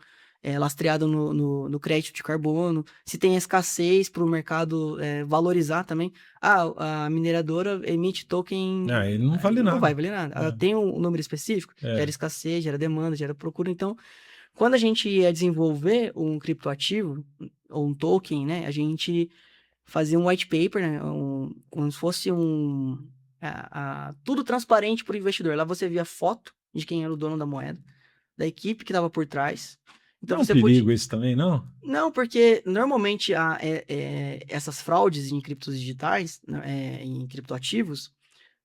lastreado no crédito de carbono, se tem escassez para o mercado valorizar também. A mineradora emite token. Ele não vale Não nada. vai valer nada. Ela tem um número específico, gera escassez, gera demanda, gera procura. Então, quando a gente ia desenvolver um criptoativo, ou um token, né, a gente fazia um white paper, né, como se fosse tudo transparente para o investidor. Lá você via foto de quem era o dono da moeda, da equipe que estava por trás. Então Não é um perigo isso também, não? Não, porque normalmente essas fraudes em criptos digitais, em criptoativos,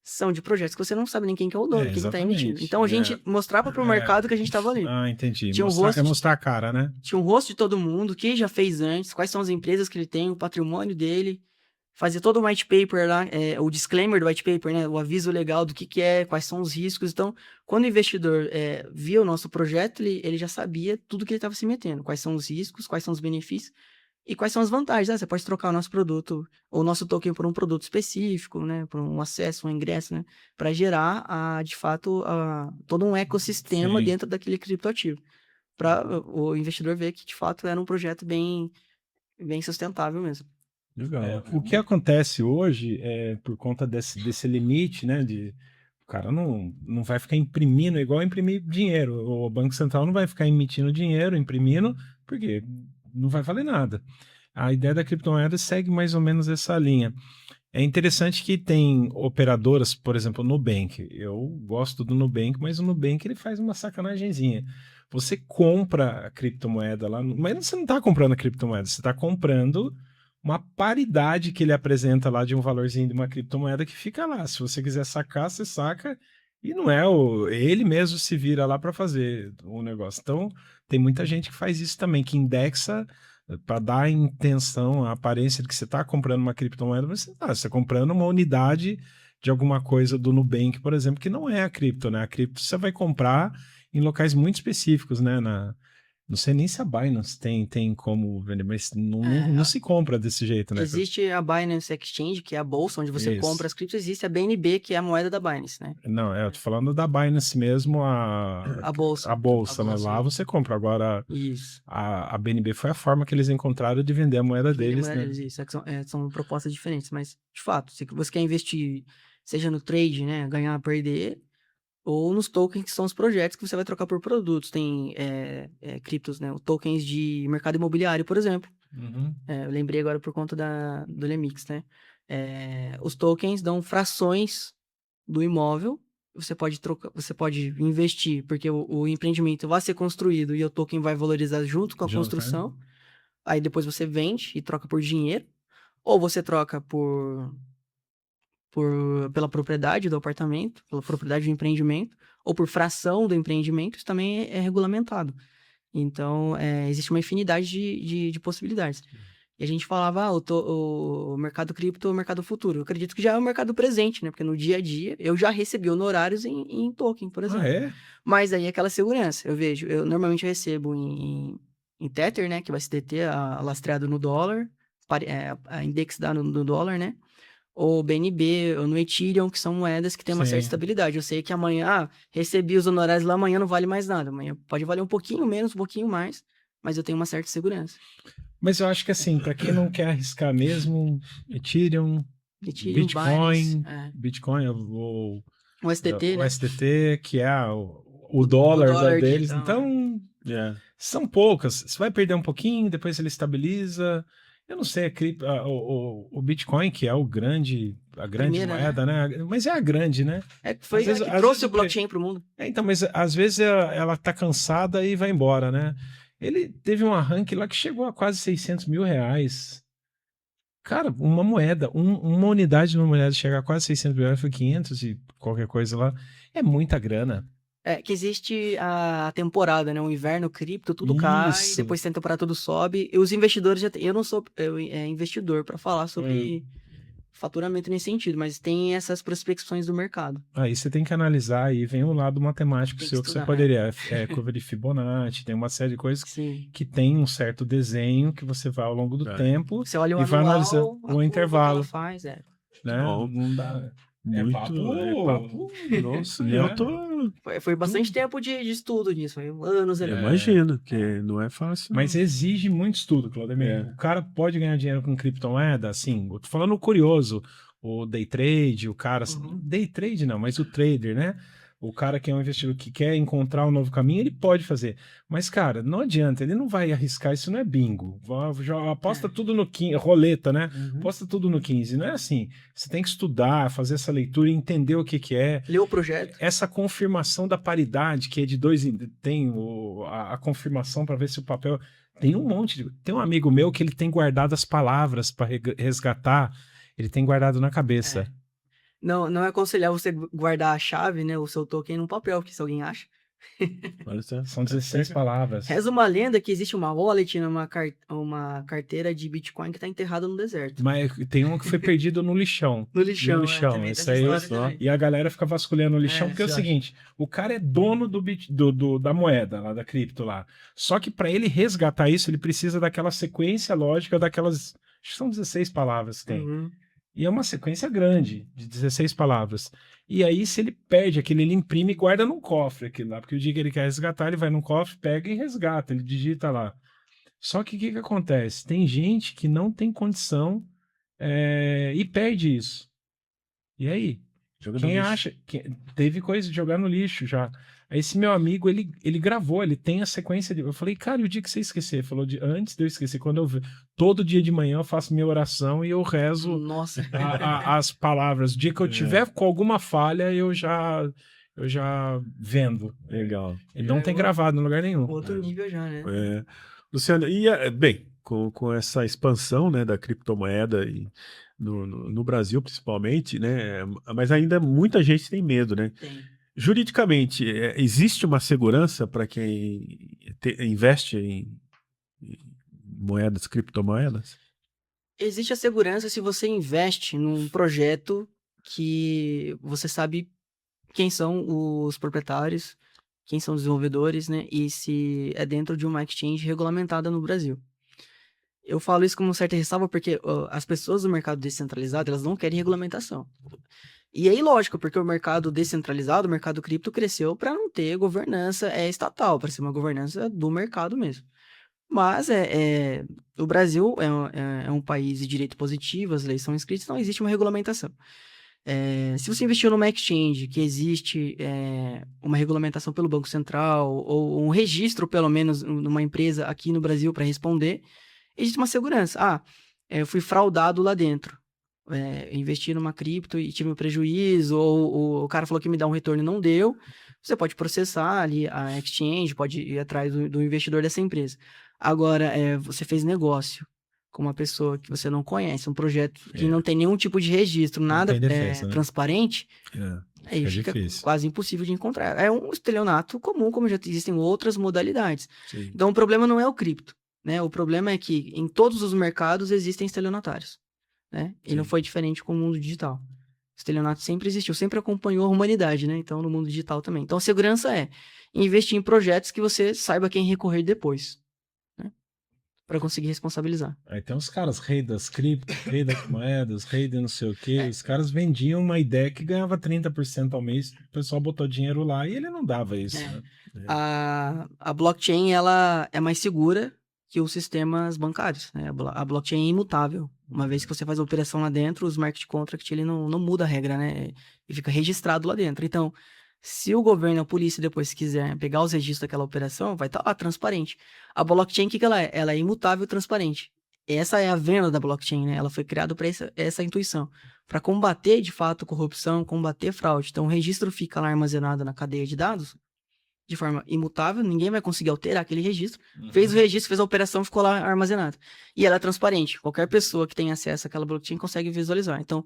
são de projetos que você não sabe nem quem que é o dono, quem está emitindo. Então a gente mostrava para o mercado que a gente estava ali. Entendi. Tinha Mostrar a cara, né? Tinha um rosto de todo mundo, quem já fez antes, quais são as empresas que ele tem, o patrimônio dele. Fazia todo o white paper lá, o disclaimer do white paper, né? O aviso legal do que é, quais são os riscos. Então, quando o investidor via o nosso projeto, ele já sabia tudo que ele estava se metendo. Quais são os riscos, quais são os benefícios e quais são as vantagens. Você pode trocar o nosso produto, ou o nosso token por um produto específico, né? Por um acesso, um ingresso, né? Para gerar, de fato, todo um ecossistema dentro daquele criptoativo. Para o investidor ver que, de fato, era um projeto bem sustentável mesmo. Legal. O que acontece hoje por conta desse limite, né? O cara não vai ficar imprimindo igual imprimir dinheiro. O Banco Central não vai ficar emitindo dinheiro, imprimindo, porque não vai valer nada. A ideia da criptomoeda segue mais ou menos essa linha. É interessante que tem operadoras, por exemplo, o Nubank. Eu gosto do Nubank, mas o Nubank ele faz uma sacanagemzinha. Você compra a criptomoeda lá, mas você não está comprando a criptomoeda, você está comprando uma paridade que ele apresenta lá de um valorzinho de uma criptomoeda que fica lá. Se você quiser sacar, você saca. E não é ele mesmo se vira lá para fazer o negócio. Então, tem muita gente que faz isso também, que indexa para dar a intenção, a aparência de que você está comprando uma criptomoeda, mas você está comprando uma unidade de alguma coisa do Nubank, por exemplo, que não é a cripto, né? A cripto você vai comprar em locais muito específicos, né? Não sei nem se a Binance tem como vender, mas não se compra desse jeito, né? Existe a Binance Exchange, que é a bolsa onde você compra as criptos. Existe a BNB, que é a moeda da Binance, né? Não, eu tô falando da Binance mesmo, a bolsa. A bolsa, né? Lá você compra. Agora, isso. A BNB foi a forma que eles encontraram de vender a moeda deles, né? Isso, são propostas diferentes, mas, de fato, se você quer investir, seja no trade, né? Ganhar, perder, ou nos tokens, que são os projetos que você vai trocar por produtos. Tem criptos, né? Tokens de mercado imobiliário, por exemplo. Uhum. Eu lembrei agora por conta do Lemix, né? Os tokens dão frações do imóvel. Você pode trocar, você pode investir, porque o empreendimento vai ser construído e o token vai valorizar junto com a construção. Aí depois você vende e troca por dinheiro. Ou você troca pela propriedade do apartamento, pela propriedade do empreendimento, ou por fração do empreendimento. Isso também é regulamentado. Então, existe uma infinidade de possibilidades. E a gente falava, o mercado cripto é o mercado futuro. Eu acredito que já é o mercado presente, né? Porque no dia a dia, eu já recebi honorários em token, por exemplo. Mas aí é aquela segurança. Eu normalmente recebo em Tether, né? Que vai se deter lastreado no dólar, a index dá no dólar, né? Ou BNB, ou no Ethereum, que são moedas que têm uma certa estabilidade. Eu sei que amanhã, recebi os honorários lá, amanhã não vale mais nada. Amanhã pode valer um pouquinho menos, um pouquinho mais, mas eu tenho uma certa segurança. Mas eu acho que assim, para quem não quer arriscar mesmo, Ethereum Bitcoin, Bitcoin, o STT, né? O STT, que é o dólar deles. Então, são poucas. Você vai perder um pouquinho, depois ele estabiliza. Eu não sei, o Bitcoin, que é a grande moeda, né? Mas é a grande, né? Foi que trouxe o blockchain para o mundo. Então, mas às vezes ela tá cansada e vai embora, né? Ele teve um arranque lá que chegou a quase 600 mil reais. Cara, uma moeda, uma unidade de uma moeda chegar a quase 600 mil reais, foi 500 e qualquer coisa lá. É muita grana. Que existe a temporada, né? O inverno cripto, tudo cai, depois tem a temporada, tudo sobe. E os investidores eu não sou investidor para falar sobre faturamento nesse sentido, mas tem essas prospecções do mercado. Aí você tem que analisar, aí vem o lado matemático seu que você poderia. Curva de Fibonacci, tem uma série de coisas que tem um certo desenho que você vai ao longo do tempo você olha e vai analisar o intervalo. Faz, né? Não dá. Muito. papo. Nossa, É. eu tô. Foi bastante tempo de estudo nisso, foi anos ali. Eu imagino, porque não é fácil. Mas não. exige muito estudo, Claudemir. É. O cara pode ganhar dinheiro com criptomoeda, assim, eu tô falando curioso, o day trade, o cara, Uhum. day trade não, mas o trader, né? O cara que é um investidor que quer encontrar um novo caminho, ele pode fazer. Mas, cara, não adianta, ele não vai arriscar, isso não é bingo. Já aposta tudo no 15, roleta, né? Aposta tudo no 15. Não é assim. Você tem que estudar, fazer essa leitura e entender o que que é. Leu o projeto. Essa confirmação da paridade, que é de dois, tem a confirmação para ver se o papel. Tem um monte. Tem um amigo meu que ele tem guardado as palavras para resgatar, ele tem guardado na cabeça. Não é aconselhável você guardar a chave, né, o seu token num papel, porque se alguém acha. Olha só. São 16 palavras. Reza uma lenda que existe uma wallet, uma carteira de Bitcoin que tá enterrada no deserto. Mas tem um que foi perdido no lixão. No lixão, No lixão, também tem esse essa aí, história só. também. E a galera fica vasculhando o lixão, porque é o você seguinte: o cara é dono da moeda, lá da cripto lá. Só que para ele resgatar isso, ele precisa daquela sequência lógica daquelas. Acho que são 16 palavras que tem. Uhum. E é uma sequência grande, de 16 palavras. E aí, se ele perde aquilo, ele imprime e guarda num cofre aquilo lá. Porque o dia que ele quer resgatar, ele vai num cofre, pega e resgata, ele digita lá. Só que o que acontece? Tem gente que não tem condição e perde isso. E aí? Joga no Quem lixo. acha que teve coisa de jogar no lixo já. Aí esse meu amigo, ele gravou, ele tem a sequência de. Eu falei, cara, e o dia que você esquecer? Ele falou, antes de eu esquecer, quando eu todo dia de manhã eu faço minha oração e eu rezo Nossa. as palavras. O dia que eu tiver com alguma falha, eu já vendo. Legal. Ele não tem gravado em lugar nenhum. Outro nível já, né? É, Luciano, bem, com essa expansão, né, da criptomoeda no Brasil principalmente, né, mas ainda muita gente tem medo, né? Tem. Juridicamente, existe uma segurança para quem investe em moedas, criptomoedas? Existe a segurança se você investe num projeto que você sabe quem são os proprietários, quem são os desenvolvedores, né? E se é dentro de uma exchange regulamentada no Brasil. Eu falo isso com certa ressalva porque as pessoas do mercado descentralizado, elas não querem regulamentação. E aí, lógico, porque o mercado descentralizado, o mercado cripto cresceu para não ter governança estatal, para ser uma governança do mercado mesmo. Mas o Brasil é um país de direito positivo, as leis são escritas, então existe uma regulamentação. Se você investiu numa exchange que existe uma regulamentação pelo Banco Central, ou um registro, pelo menos, numa empresa aqui no Brasil para responder, existe uma segurança. Eu fui fraudado lá dentro. Investi numa cripto e tive um prejuízo, ou o cara falou que me dá um retorno e não deu. Você pode processar ali a exchange, pode ir atrás do investidor dessa empresa. Agora, você fez negócio com uma pessoa que você não conhece, um projeto que não tem nenhum tipo de registro, nada tem defesa, né? transparente, aí fica difícil. quase impossível de encontrar. É um estelionato comum, como já existem outras modalidades. Sim. Então, o problema não é o cripto, né? O problema é que em todos os mercados existem estelionatários, né? E não foi diferente com o mundo digital. O estelionato sempre existiu, sempre acompanhou a humanidade, né? Então, no mundo digital também. Então, a segurança é investir em projetos que você saiba quem recorrer depois, né? Para conseguir responsabilizar. Aí tem uns caras, rei das cripto, rei das moedas, rei de não sei o quê. Os caras vendiam uma ideia que ganhava 30% ao mês, o pessoal botou dinheiro lá e ele não dava isso, né? A blockchain, ela é mais segura que os sistemas bancários, né? A blockchain é imutável. Uma vez que você faz a operação lá dentro, o smart contract, ele não muda a regra, né? E fica registrado lá dentro. Então, se o governo e a polícia depois quiser pegar os registros daquela operação, vai estar lá transparente. A blockchain, o que ela é? Ela é imutável e transparente. Essa é a venda da blockchain, né? Ela foi criada para essa intuição, para combater, de fato, corrupção, combater fraude. Então, o registro fica lá armazenado na cadeia de dados de forma imutável, ninguém vai conseguir alterar aquele registro. Fez o registro, fez a operação, ficou lá armazenado. E ela é transparente. Qualquer pessoa que tenha acesso àquela blockchain consegue visualizar. Então,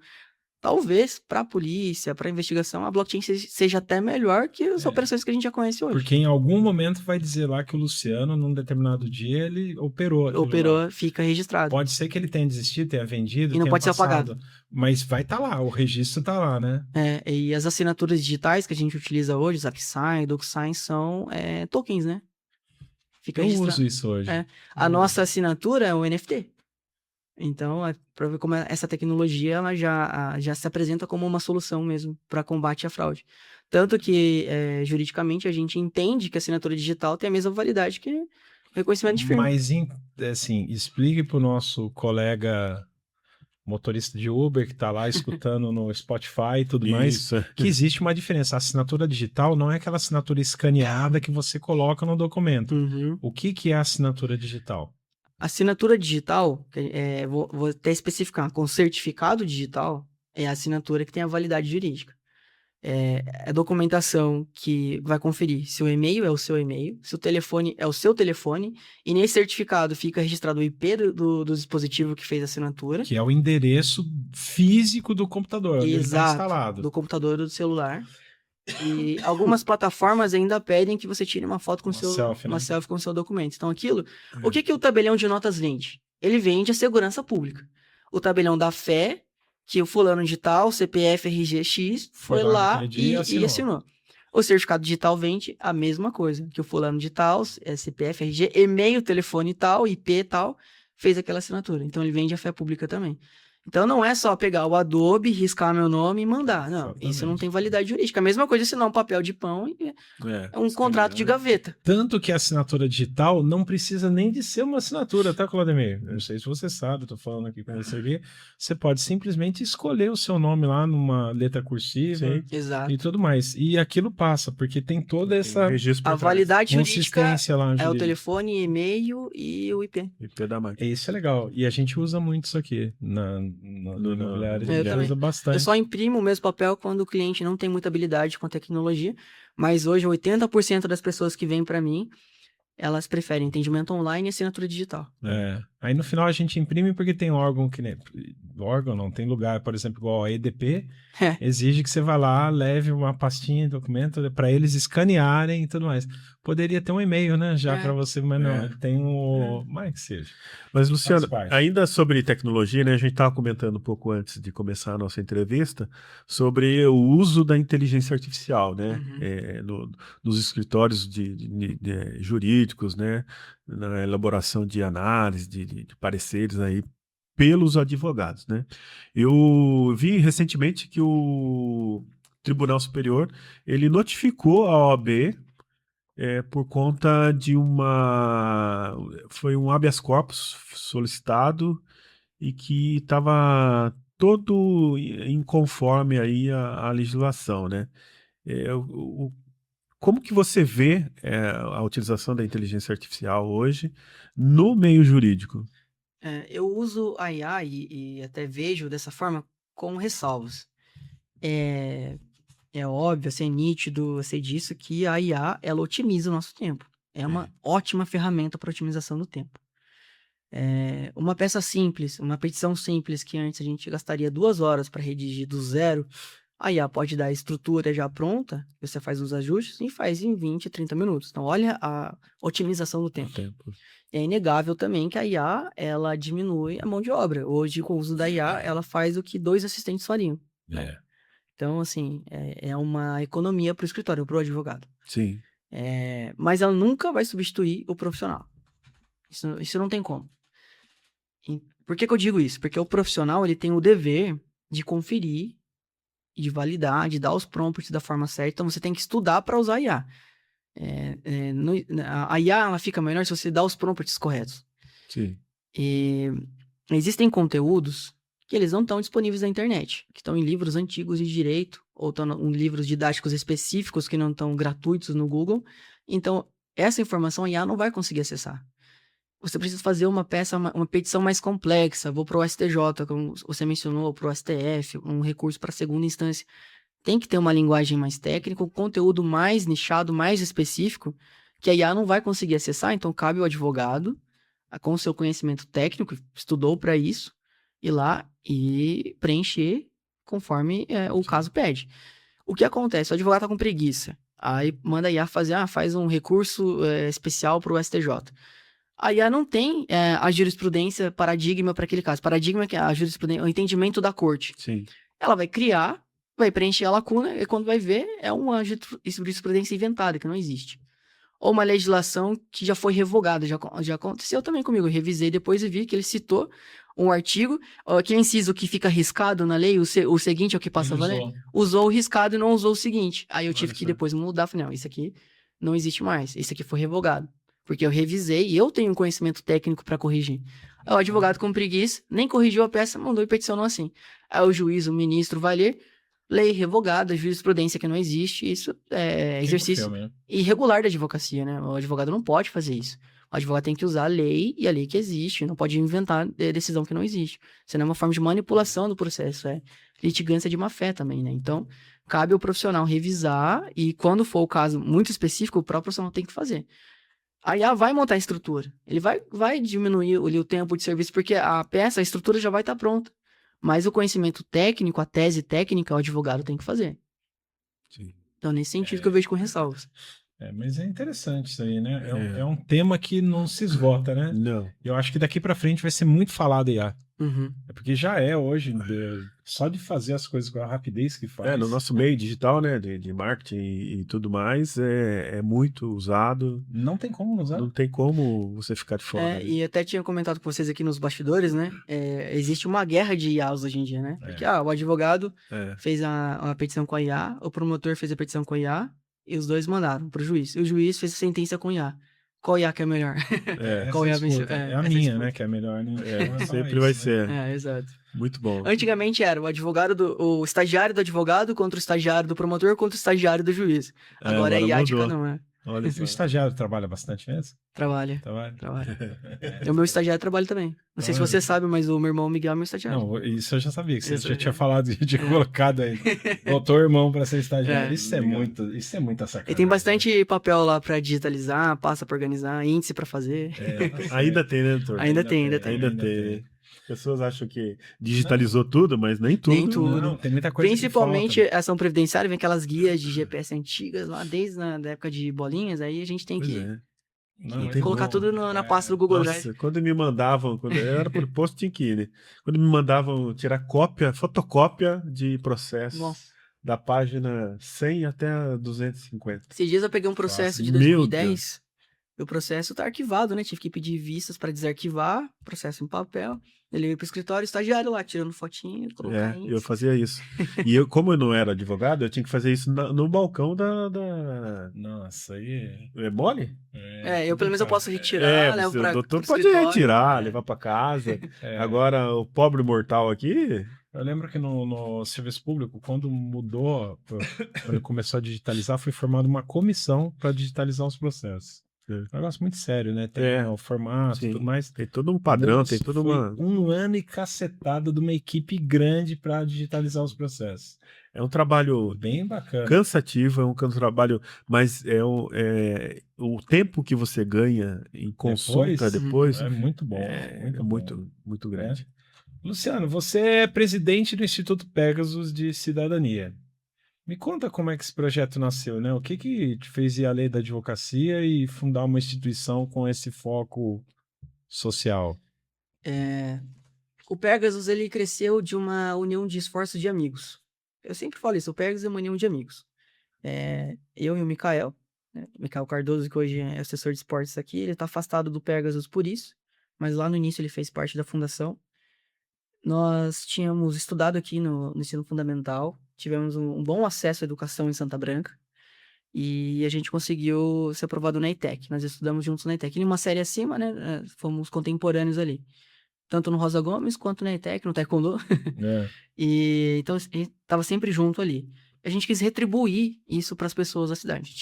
talvez, para a polícia, para a investigação, a blockchain seja até melhor que as operações que a gente já conhece hoje. Porque em algum momento vai dizer lá que o Luciano, num determinado dia, ele operou aquilo lá. Fica registrado. Pode ser que ele tenha desistido, tenha vendido, E não tenha pode ser passado, apagado. mas vai estar lá, o registro está lá, né? E as assinaturas digitais que a gente utiliza hoje, ZapSign, DocuSign, são tokens, né? Fica Eu registrado. uso isso hoje. A nossa assinatura é o NFT. Então, para ver como essa tecnologia ela já se apresenta como uma solução mesmo para combate à fraude. Tanto que, juridicamente, a gente entende que a assinatura digital tem a mesma validade que o reconhecimento de firma. Mas, assim, explique para o nosso colega motorista de Uber que está lá escutando no Spotify e tudo mais, Isso. que existe uma diferença. A assinatura digital não é aquela assinatura escaneada que você coloca no documento. Uhum. O que é a assinatura digital? Assinatura digital, vou até especificar, com certificado digital, é a assinatura que tem a validade jurídica. É documentação que vai conferir se o e-mail é o seu e-mail, se o telefone é o seu telefone, e nesse certificado fica registrado o IP do dispositivo que fez a assinatura. Que é o endereço físico do computador, onde ele está Exato, instalado. do computador ou do celular. E algumas plataformas ainda pedem que você tire uma foto com Uma selfie, com o seu documento. Então, o que o tabelião de notas vende? Ele vende a segurança pública. O tabelião da fé, que o fulano digital, CPF, RG, X, foi lá e assinou. O certificado digital vende a mesma coisa, que o fulano digital, CPF, RG, e-mail, telefone tal, IP tal, fez aquela assinatura. Então, ele vende a fé pública também. Então, não é só pegar o Adobe, riscar meu nome e mandar. Não, Exatamente. Isso não tem validade jurídica. A mesma coisa assinar um papel de pão e é um contrato de gaveta. Tanto que a assinatura digital não precisa nem de ser uma assinatura, tá, Claudemir? Eu não sei se você sabe, eu tô falando aqui com você aqui. Você pode simplesmente escolher o seu nome lá numa letra cursiva. Exato. E tudo mais. E aquilo passa, porque tem toda essa a validade jurídica lá é o telefone, e-mail e o IP. IP da máquina. Isso é legal. E a gente usa muito isso aqui no imobiliário. A gente usa bastante. Eu só imprimo o mesmo papel quando o cliente não tem muita habilidade com a tecnologia, mas hoje 80% das pessoas que vêm para mim, elas preferem entendimento online e assinatura digital. Aí no final a gente imprime porque tem órgão que nem... Órgão não, tem lugar, por exemplo, igual a EDP, exige que você vá lá, leve uma pastinha de documento para eles escanearem e tudo mais. Poderia ter um e-mail, né, já para você, mas não, tem o... Mais que seja. Mas, Luciano, ainda sobre tecnologia, né, a gente estava comentando um pouco antes de começar a nossa entrevista sobre o uso da inteligência artificial, né, nos escritórios de jurídicos, né, na elaboração de análise, de pareceres aí pelos advogados, né. Eu vi recentemente que o Tribunal Superior, ele notificou a OAB por conta de foi um habeas corpus solicitado e que estava todo inconforme aí a legislação, né. Como que você vê a utilização da inteligência artificial hoje no meio jurídico? Eu uso a IA e até vejo dessa forma com ressalvas. É óbvio, é nítido, eu sei disso, que a IA, ela otimiza o nosso tempo. É uma ótima ferramenta para otimização do tempo. Uma peça simples, uma petição simples, que antes a gente gastaria 2 horas para redigir do zero, a IA pode dar a estrutura já pronta, você faz os ajustes e faz em 20, 30 minutos. Então, olha a otimização do tempo. É inegável também que a IA, ela diminui a mão de obra. Hoje, com o uso da IA, ela faz o que 2 assistentes fariam. Então, assim, é uma economia para o escritório, para o advogado. Sim. Mas ela nunca vai substituir o profissional. Isso não tem como. Por que eu digo isso? Porque o profissional, ele tem o dever de conferir, de validar, de dar os prompts da forma certa. Então, você tem que estudar para usar a IA. A IA, ela fica melhor se você dá os prompts corretos. Sim. E existem conteúdos que eles não estão disponíveis na internet, que estão em livros antigos de direito, ou estão em livros didáticos específicos que não estão gratuitos no Google. Então, essa informação a IA não vai conseguir acessar. Você precisa fazer uma petição mais complexa, vou para o STJ, como você mencionou, para o STF, um recurso para segunda instância. Tem que ter uma linguagem mais técnica, um conteúdo mais nichado, mais específico, que a IA não vai conseguir acessar, então cabe ao advogado, com seu conhecimento técnico, estudou para isso, ir lá e preencher conforme o caso pede. O que acontece? O advogado está com preguiça, aí manda a IA faz um recurso especial para o STJ. A IA não tem a jurisprudência paradigma para aquele caso. Paradigma que é a jurisprudência, o entendimento da corte. Sim. Ela vai criar, vai preencher a lacuna, e quando vai ver, é uma jurisprudência inventada, que não existe. ou uma legislação que já foi revogada. Já aconteceu também comigo. Eu revisei depois e vi que ele citou um artigo, aquele inciso que fica riscado na lei, o seguinte é o que passa a valer. Usou o riscado e não usou o seguinte. Aí eu tive que depois mudar. Falei, não, isso aqui não existe mais. Isso aqui foi revogado. Porque eu revisei e eu tenho um conhecimento técnico para corrigir. Aí o advogado com preguiça, nem corrigiu a peça, mandou e peticionou assim. Aí o juiz, o ministro vai ler, lei revogada, jurisprudência que não existe. Isso é exercício irregular da advocacia, né? O advogado não pode fazer isso. O advogado tem que usar a lei e a lei que existe, não pode inventar decisão que não existe. Isso não é uma forma de manipulação do processo, é litigância de má fé também, né? Então, cabe ao profissional revisar e quando for o caso muito específico, o próprio profissional tem que fazer. A IA vai montar a estrutura, ele vai diminuir ali o tempo de serviço, porque a estrutura já vai estar pronta. Mas o conhecimento técnico, a tese técnica, o advogado tem que fazer. Sim. Então, nesse sentido que eu vejo com ressalvas. Mas é interessante isso aí, né? É um tema que não se esgota, né? Não. Eu acho que daqui pra frente vai ser muito falado IA. Uhum. É porque já é hoje, só de fazer as coisas com a rapidez que faz. No nosso meio digital, né, de marketing e tudo mais, é muito usado. Não tem como usar. Não tem como você ficar de fora. E até tinha comentado com vocês aqui nos bastidores, né? Existe uma guerra de IAs hoje em dia, né? Porque o advogado fez uma petição com a IA, o promotor fez a petição com a IA, e os dois mandaram pro juiz. E o juiz fez a sentença com a IA. Qual IA que é melhor? Qual IA venceu? É a minha, né? Que é melhor, né? Sempre vai ser. Exato. Muito bom. Antigamente era o estagiário do advogado contra o estagiário do promotor contra o estagiário do juiz. Agora é IA de cada um, Olha, o estagiário trabalha bastante mesmo? Trabalha. E o meu estagiário trabalha também. Não sei se você sabe, mas o meu irmão Miguel é meu estagiário. Não, isso eu já sabia, que você já tinha falado e tinha colocado aí. Botou o irmão para ser estagiário. Isso é muita sacanagem. E tem bastante papel lá para digitalizar, pasta para organizar, índice para fazer. Ainda tem, né, doutor? Ainda tem. As pessoas acham que digitalizou tudo, mas nem tudo. Nem tudo. Não, tem muita coisa. Principalmente a ação previdenciária, vem aquelas guias de GPS antigas lá, desde a época de bolinhas, aí a gente tem que colocar tudo na pasta do Google Drive. Quando me mandavam, era por posto, tinha que ir, né? Quando me mandavam tirar fotocópia de processo da página 100 até a 250. Esses dias eu peguei um processo de 2010, e o processo tá arquivado, né? Tive que pedir vistas para desarquivar, processo em papel. Ele veio pro escritório, estagiário lá, tirando fotinho, colocar eu fazia isso. E como eu não era advogado, eu tinha que fazer isso no balcão da... Nossa, aí... É mole? Eu pelo menos eu posso retirar, levo o doutor pode retirar, levar para casa. Agora, o pobre mortal aqui... Eu lembro que no serviço público, quando quando começou a digitalizar, foi formada uma comissão para digitalizar os processos. Um negócio muito sério, né? Tem o formato e tudo mais. Tem todo um padrão, tem toda uma... um ano e cacetada de uma equipe grande para digitalizar os processos. É um trabalho bem bacana, cansativo, é um trabalho, mas o tempo que você ganha em consulta depois é muito bom. Muito grande. Luciano, você é presidente do Instituto Pegasus de Cidadania. Me conta como é que esse projeto nasceu, né? O que te fez ir além da advocacia e fundar uma instituição com esse foco social? O Pegasus, ele cresceu de uma união de esforços de amigos. Eu sempre falo isso, o Pegasus é uma união de amigos. Eu e o Mikael, né? Mikael Cardoso, que hoje é assessor de esportes aqui, ele está afastado do Pegasus por isso, mas lá no início ele fez parte da fundação. Nós tínhamos estudado aqui no ensino fundamental, tivemos um bom acesso à educação em Santa Branca e a gente conseguiu ser aprovado na ETEC. Nós estudamos juntos na ETEC. Em uma série acima, né? Fomos contemporâneos ali. Tanto no Rosa Gomes quanto na ETEC, no Taekwondo. E então a gente estava sempre junto ali. A gente quis retribuir isso para as pessoas da cidade.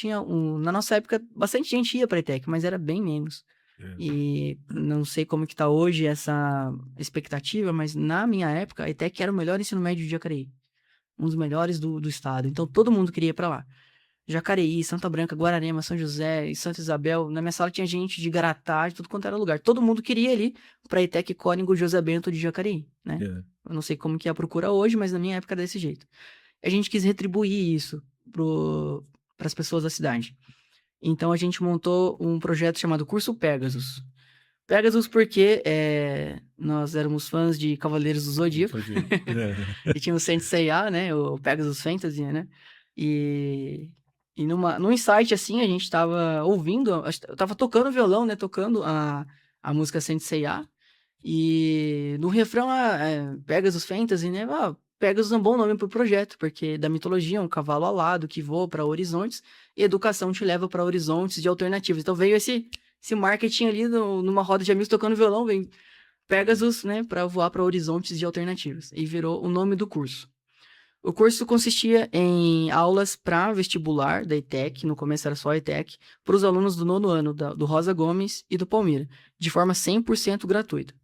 Na nossa época, bastante gente ia para a ETEC, mas era bem menos. E não sei como que tá hoje essa expectativa, mas na minha época, a ETEC era o melhor ensino médio de Jacareí. Um dos melhores do estado. Então, todo mundo queria ir pra lá. Jacareí, Santa Branca, Guararema, São José e Santa Isabel. Na minha sala tinha gente de Garatá, de tudo quanto era lugar. Todo mundo queria ir ali pra ETEC Cónigo José Bento de Jacareí, né? Eu não sei como que é a procura hoje, mas na minha época era desse jeito. A gente quis retribuir isso pras pessoas da cidade. Então, a gente montou um projeto chamado Curso Pegasus. Pegasus porque nós éramos fãs de Cavaleiros do Zodíaco. E tinha o Saint Seiya, né? O Pegasus Fantasy, né? E E num insight, assim, a gente tava ouvindo, eu tava tocando violão, né? Tocando a música Sensei A. E no refrão, Pegasus Fantasy, né? Pegasus é um bom nome pro projeto, porque da mitologia é um cavalo alado que voa para horizontes e educação te leva para horizontes de alternativas. Então veio esse marketing ali numa roda de amigos tocando violão, veio Pegasus, né? Para voar para horizontes de alternativas. E virou o nome do curso. O curso consistia em aulas para vestibular da ETEC, no começo era só a ETEC, para os alunos do 9º ano, do Rosa Gomes e do Palmira, de forma 100% gratuita.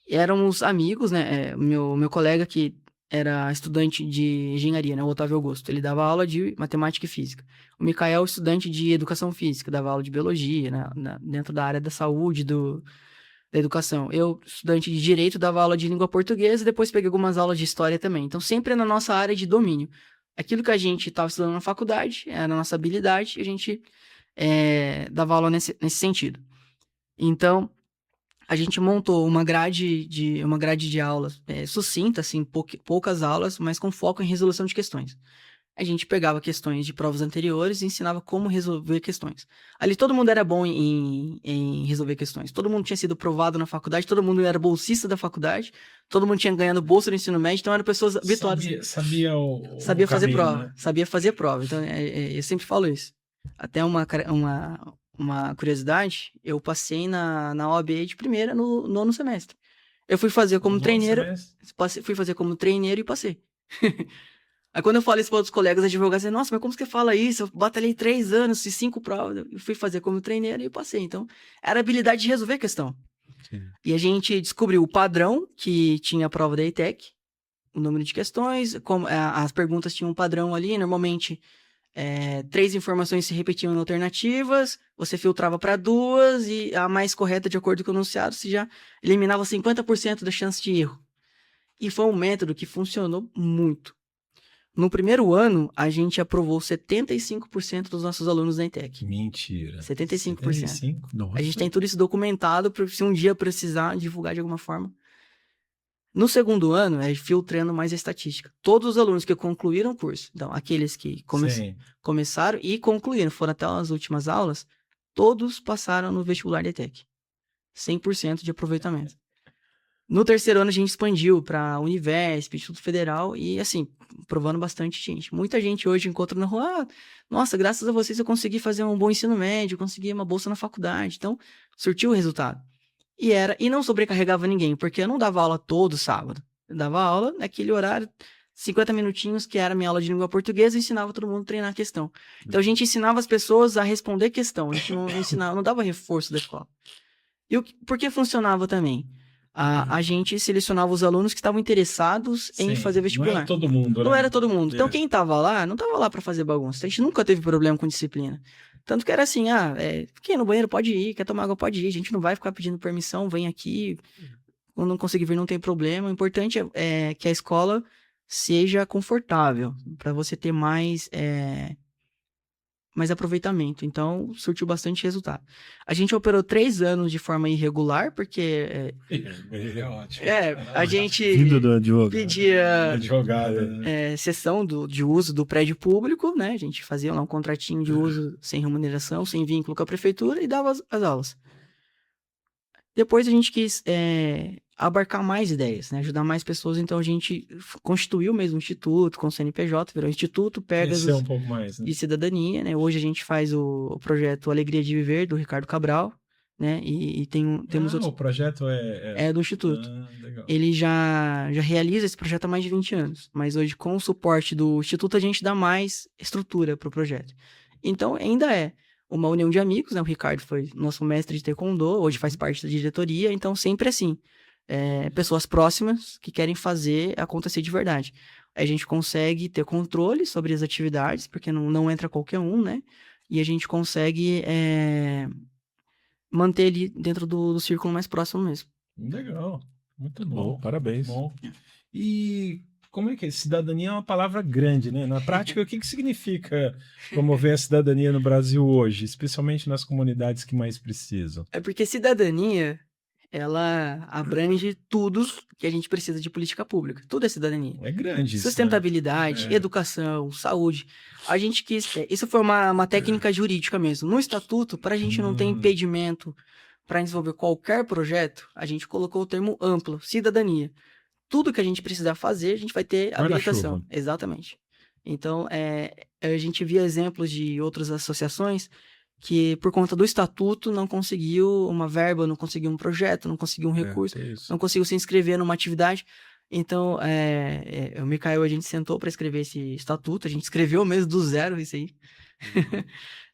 Éramos amigos, né? Meu colega que era estudante de engenharia, né? O Otávio Augusto, ele dava aula de matemática e física. O Micael, estudante de educação física, dava aula de biologia, né? Dentro da área da saúde, da educação. Eu, estudante de direito, dava aula de língua portuguesa e depois peguei algumas aulas de história também. Então, sempre na nossa área de domínio. Aquilo que a gente estava estudando na faculdade, era a nossa habilidade, e a gente dava aula nesse sentido. Então, a gente montou uma grade de aulas sucinta, assim, poucas aulas, mas com foco em resolução de questões. A gente pegava questões de provas anteriores e ensinava como resolver questões. Ali todo mundo era bom em resolver questões. Todo mundo tinha sido provado na faculdade, todo mundo era bolsista da faculdade, todo mundo tinha ganhado bolsa no ensino médio, então eram pessoas habituadas. Sabia fazer caminho, prova. né? Sabia fazer prova. Então, eu sempre falo isso. Até uma curiosidade, eu passei na OAB de primeira no 9º semestre. Eu fui fazer como treineiro, fui fazer como treineiro e passei. Aí quando eu falo isso para outros colegas advogados, nossa, mas como que você fala isso? Eu batalhei 3 anos e 5 provas, eu fui fazer como treineiro e passei. Então, era a habilidade de resolver a questão. Sim. E a gente descobriu o padrão que tinha a prova da ETEC, o número de questões, as perguntas tinham um padrão ali, normalmente 3 informações se repetiam em alternativas, você filtrava para 2 e a mais correta de acordo com o enunciado, você já eliminava 50% da chance de erro. E foi um método que funcionou muito. No primeiro ano, a gente aprovou 75% dos nossos alunos da ETEC. Mentira. 75%. 75? Nossa. A gente tem tudo isso documentado para se um dia precisar divulgar de alguma forma. No segundo ano, filtrando mais a estatística. Todos os alunos que concluíram o curso, então aqueles que começaram e concluíram, foram até as últimas aulas, todos passaram no vestibular da ETEC. 100% de aproveitamento. No terceiro ano, a gente expandiu para Univesp, Instituto Federal e, assim, provando bastante gente. Muita gente hoje encontra na rua, nossa, graças a vocês eu consegui fazer um bom ensino médio, consegui uma bolsa na faculdade. Então, surtiu o resultado. E não sobrecarregava ninguém, porque eu não dava aula todo sábado. Eu dava aula naquele horário, 50 minutinhos, que era minha aula de língua portuguesa, e ensinava todo mundo a treinar a questão. Então, a gente ensinava as pessoas a responder questão. A gente não ensinava, não dava reforço da escola. E por que funcionava também? A gente selecionava os alunos que estavam interessados em fazer vestibular. Não era todo mundo, Não né? era todo mundo. Então, quem estava lá, não estava lá para fazer bagunça. A gente nunca teve problema com disciplina. Tanto que era assim, quem ir no banheiro pode ir, quer tomar água pode ir. A gente não vai ficar pedindo permissão, vem aqui. Quando não conseguir vir, não tem problema. O importante é que a escola seja confortável, para você ter mais aproveitamento. Então, surtiu bastante resultado. A gente operou 3 anos de forma irregular, porque Ele é ótimo. a gente Vindo do advogado. pedia Advogado, né? sessão de uso do prédio público, né? A gente fazia lá um contratinho de uso sem remuneração, sem vínculo com a prefeitura e dava as aulas. Depois a gente quis abarcar mais ideias, né? Ajudar mais pessoas, então a gente constituiu mesmo um instituto com o CNPJ, virou Instituto Pegasus um pouco mais, né? de Cidadania, né? Hoje a gente faz o projeto Alegria de Viver, do Ricardo Cabral, né? E temos outros... O projeto É do Instituto. Legal. Ele já realiza esse projeto há mais de 20 anos, mas hoje com o suporte do Instituto a gente dá mais estrutura para o projeto. Então ainda é uma união de amigos, né? O Ricardo foi nosso mestre de taekwondo, hoje faz parte da diretoria, então sempre assim, pessoas próximas que querem fazer acontecer de verdade. A gente consegue ter controle sobre as atividades, porque não entra qualquer um, né? E a gente consegue manter ele dentro do círculo mais próximo mesmo. Legal. Muito bom. Parabéns. Bom. E como é que é? Cidadania é uma palavra grande, né? Na prática, o que significa promover a cidadania no Brasil hoje, especialmente nas comunidades que mais precisam? É porque cidadania ela abrange tudo que a gente precisa de política pública. Tudo é cidadania. É grande isso, né? Sustentabilidade, É. educação, saúde. A gente quis. Isso foi uma técnica jurídica mesmo. No estatuto, para a gente não ter impedimento para desenvolver qualquer projeto, a gente colocou o termo amplo, cidadania. Tudo que a gente precisar fazer, a gente vai ter habilitação. Guarda-chuva. Exatamente. Então, a gente via exemplos de outras associações que, por conta do estatuto, não conseguiu uma verba, não conseguiu um projeto, não conseguiu um recurso, tem isso. não conseguiu se inscrever numa atividade. Então, o Mikael, a gente sentou para escrever esse estatuto, a gente escreveu mesmo do zero isso aí.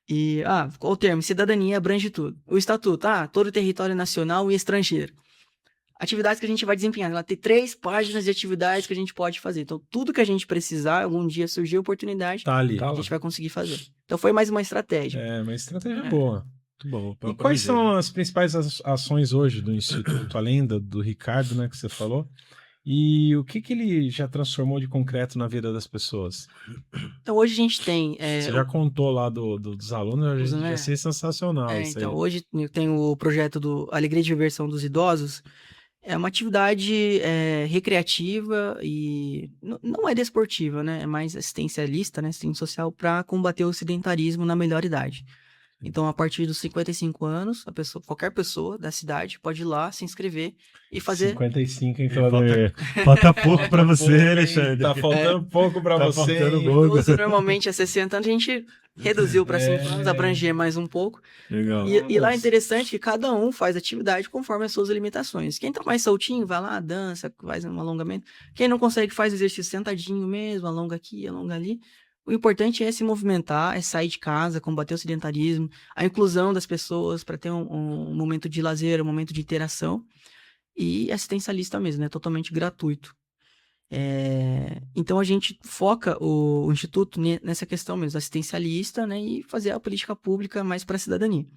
E, qual o termo? Cidadania abrange tudo. O estatuto, todo o território nacional e estrangeiro. Atividades que a gente vai desempenhar. Ela tem 3 páginas de atividades que a gente pode fazer. Então, tudo que a gente precisar, algum dia surgir a oportunidade, Tá ali. Tá a lá. gente vai conseguir fazer. Então, foi mais uma estratégia. É, uma estratégia boa. Muito bom. E quais são as principais ações hoje do Instituto, além do Ricardo, né, que você falou? E o que ele já transformou de concreto na vida das pessoas? Então, hoje a gente tem... Você já contou lá dos alunos, já achei sensacional isso então, aí. hoje eu tenho o projeto do Alegria de Diversão dos Idosos. É uma atividade recreativa e não é desportiva, né? É mais assistencialista, né? Assistente social para combater o sedentarismo na melhor idade. Então, a partir dos 55 anos, qualquer pessoa da cidade pode ir lá, se inscrever e fazer... 55, hein, Falta pouco pra você, Alexandre. Tá faltando pouco pra Tá você, faltando hein? pouco. Idoso normalmente é 60 anos, a gente reduziu para 5 anos, abranger mais um pouco. Legal. E lá é interessante que cada um faz atividade conforme as suas limitações. Quem tá mais soltinho, vai lá, dança, faz um alongamento. Quem não consegue, faz exercício sentadinho mesmo, alonga aqui, alonga ali. O importante é se movimentar, é sair de casa, combater o sedentarismo, a inclusão das pessoas para ter um momento de lazer, um momento de interação. E assistencialista mesmo, né? Totalmente gratuito. Então a gente foca o Instituto nessa questão mesmo, assistencialista, né? E fazer a política pública mais para a cidadania.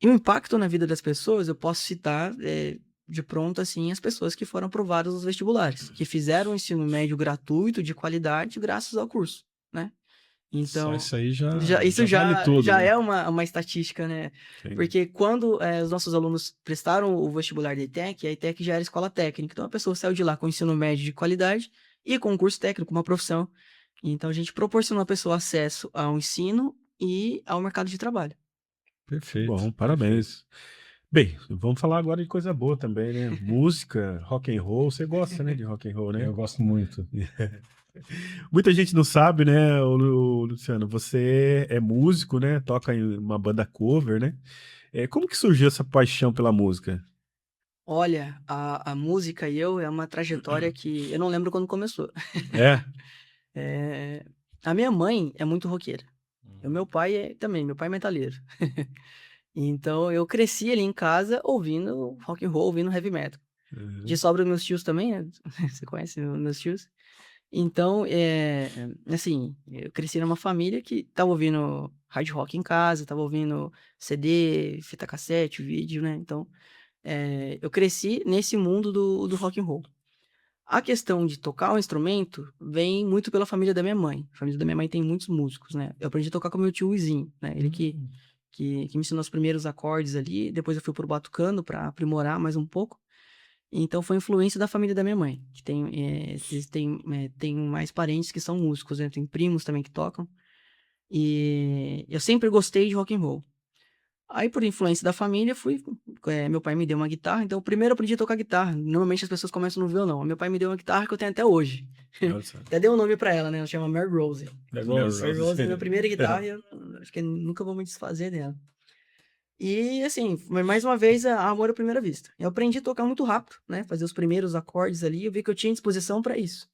E o impacto na vida das pessoas, eu posso citar de pronto, assim, as pessoas que foram aprovadas nos vestibulares, que fizeram o ensino médio gratuito, de qualidade, graças ao curso, né? Então, Isso aí já vale tudo, né? é uma estatística, né? Sim. Porque quando os nossos alunos prestaram o vestibular da ETEC, a ETEC já era escola técnica. Então, a pessoa saiu de lá com ensino médio de qualidade e com um curso técnico, uma profissão. Então, a gente proporcionou à pessoa acesso ao ensino e ao mercado de trabalho. Perfeito. Bom, parabéns. Bem, vamos falar agora de coisa boa também, né? Música, rock and roll. Você gosta, né, de rock and roll, né? Eu gosto muito. Muita gente não sabe, né, Luciano? Você é músico, né? Toca em uma banda cover, né? Como que surgiu essa paixão pela música? Olha, a música e eu é uma trajetória que eu não lembro quando começou. A minha mãe é muito roqueira. O meu pai também, meu pai é metaleiro. Então, eu cresci ali em casa ouvindo rock and roll, ouvindo heavy metal. Uhum. De sobra meus tios também, né? Você conhece meus tios? Então, assim, eu cresci numa família que tava ouvindo hard rock em casa, tava ouvindo CD, fita cassete, vídeo, né? Então, eu cresci nesse mundo do rock and roll. A questão de tocar um instrumento vem muito pela família da minha mãe. A família da minha mãe tem muitos músicos, né? Eu aprendi a tocar com meu tio Wizinho, né? Ele que me ensinou os primeiros acordes ali. Depois eu fui pro batucando para aprimorar mais um pouco. Então foi influência da família da minha mãe, que tem mais parentes que são músicos, né? Tem primos também que tocam. E eu sempre gostei de rock and roll. Aí, por influência da família, meu pai me deu uma guitarra, então primeiro eu aprendi a tocar guitarra. Normalmente as pessoas começam no violão. Meu pai me deu uma guitarra que eu tenho até hoje. Até dei um nome pra ela, né? Ela chama Mary Rose. Mary Rose é a minha primeira guitarra e eu acho que nunca vou me desfazer dela. E, assim, mais uma vez, amor à primeira vista. Eu aprendi a tocar muito rápido, né? Fazer os primeiros acordes ali, eu vi que eu tinha disposição pra isso.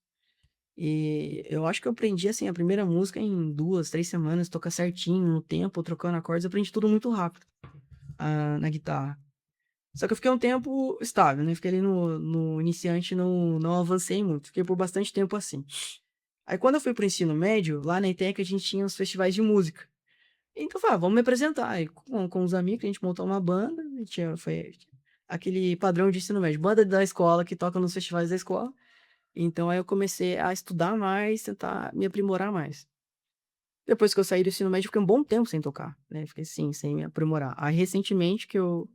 E eu acho que eu aprendi, assim, a primeira música em 2, 3 semanas, tocar certinho, no tempo, trocando acordes, eu aprendi tudo muito rápido na guitarra. Só que eu fiquei um tempo estável, né? Fiquei ali no iniciante, não avancei muito. Fiquei por bastante tempo assim. Aí quando eu fui pro ensino médio, lá na ETEC a gente tinha uns festivais de música. Então eu falei, vamos me apresentar. Aí com os amigos a gente montou uma banda, foi aquele padrão de ensino médio, banda da escola que toca nos festivais da escola. Então aí eu comecei a estudar mais, tentar me aprimorar mais. Depois que eu saí do ensino médio, fiquei um bom tempo sem tocar, né? Fiquei assim, sem me aprimorar. Aí recentemente que eu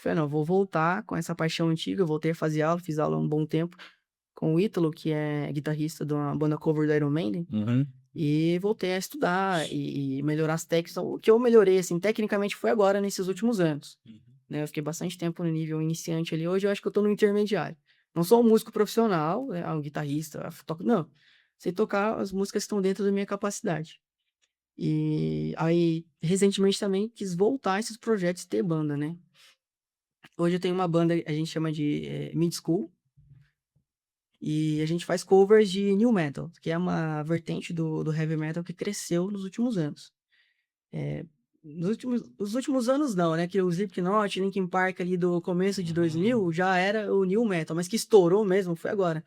falei, não, vou voltar com essa paixão antiga, eu voltei a fazer aula, fiz aula há um bom tempo com o Ítalo, que é guitarrista de uma banda cover do Iron Maiden, Uhum. e voltei a estudar e melhorar as técnicas. O que eu melhorei, assim, tecnicamente foi agora, nesses últimos anos, né? Eu fiquei bastante tempo no nível iniciante ali, hoje eu acho que eu tô no intermediário. Não sou um músico profissional, né? Um guitarrista, não. Sei tocar as músicas que estão dentro da minha capacidade. E aí, recentemente também quis voltar a esses projetos de ter banda, né? Hoje eu tenho uma banda, a gente chama de Mid School, e a gente faz covers de New Metal, que é uma vertente do Heavy Metal que cresceu nos últimos anos. Nos últimos anos não, né? Que o Slipknot, Linkin Park ali do começo de 2000 já era o New Metal, mas que estourou mesmo foi agora.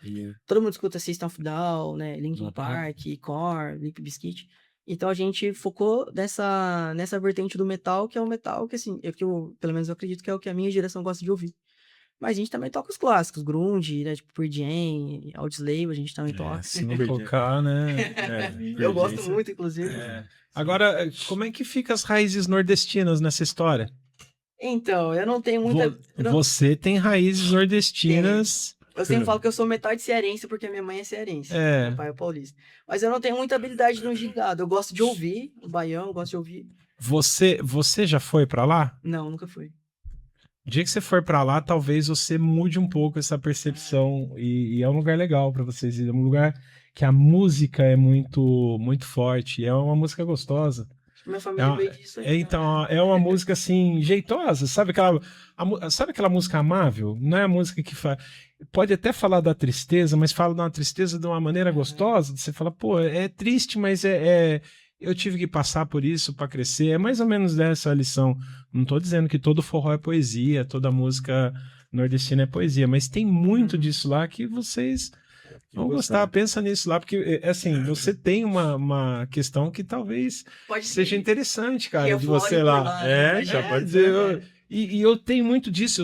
Todo mundo escuta System of a Down, né? Linkin Park, Korn, Limp Bizkit. Então a gente focou nessa vertente do metal, que é o metal que, assim, pelo menos eu acredito que é o que a minha geração gosta de ouvir. Mas a gente também toca os clássicos, grunge, né? Tipo, Pearl Jam, Audioslave, a gente também toca. Se não tocar, né? Eu gosto muito, inclusive. Agora, como é que fica as raízes nordestinas nessa história? Então, eu não tenho muita... Você tem raízes nordestinas... Eu sempre falo que eu sou metade cearense, porque minha mãe é cearense. Meu pai é paulista. Mas eu não tenho muita habilidade no gingado. Eu gosto de ouvir o baião, eu gosto de ouvir. Você já foi pra lá? Não, nunca fui. O dia que você for pra lá, talvez você mude um pouco essa percepção. E é um lugar legal pra vocês irem. É um lugar que a música é muito, muito forte. É uma música gostosa. Minha família veio disso aí. Então, é uma música assim, jeitosa. Sabe aquela música amável? Não é a música que pode até falar da tristeza, mas fala de uma tristeza de uma maneira gostosa. Você fala, pô, é triste, mas eu tive que passar por isso para crescer. É mais ou menos dessa a lição. Não tô dizendo que todo forró é poesia, toda música nordestina é poesia, mas tem muito disso lá que vocês vão gostar. Pensa nisso lá, porque assim, você tem uma questão que talvez seja interessante, cara, de você lá. Já pode dizer. E eu tenho muito disso.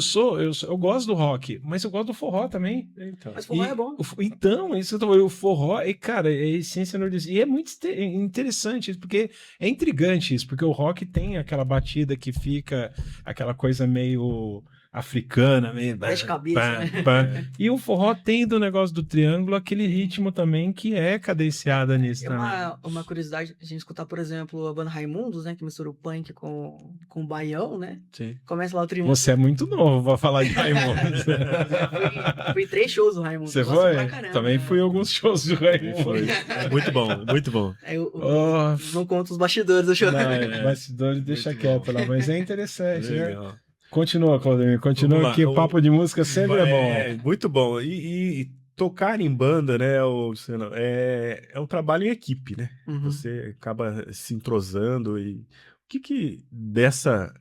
Eu gosto do rock, mas eu gosto do forró também. Então. Mas forró é bom. Então, isso o forró, cara, é a essência nordestina. E é muito interessante isso, porque é intrigante isso, porque o rock tem aquela batida que fica aquela coisa meio africana, meio... de cabeça, né? E o forró tem do negócio do triângulo aquele ritmo também que é cadenciado nisso também. Uma curiosidade, a gente escutar, por exemplo, a banda Raimundos, né? Que mistura o punk com o baião, né? Sim. Começa lá o triângulo. Você é muito novo pra falar de Raimundos. Fui 3 shows do Raimundos. Você foi? Também fui alguns shows do Raimundos. Muito bom, muito bom. Não conto os bastidores do show. Não, bastidores deixa quieto lá, mas é interessante, né? Continua, Claudemir, continua que o papo de música sempre é bom. É muito bom. E tocar em banda, né, Luciano, é um trabalho em equipe, né? Você acaba se entrosando e o que dessa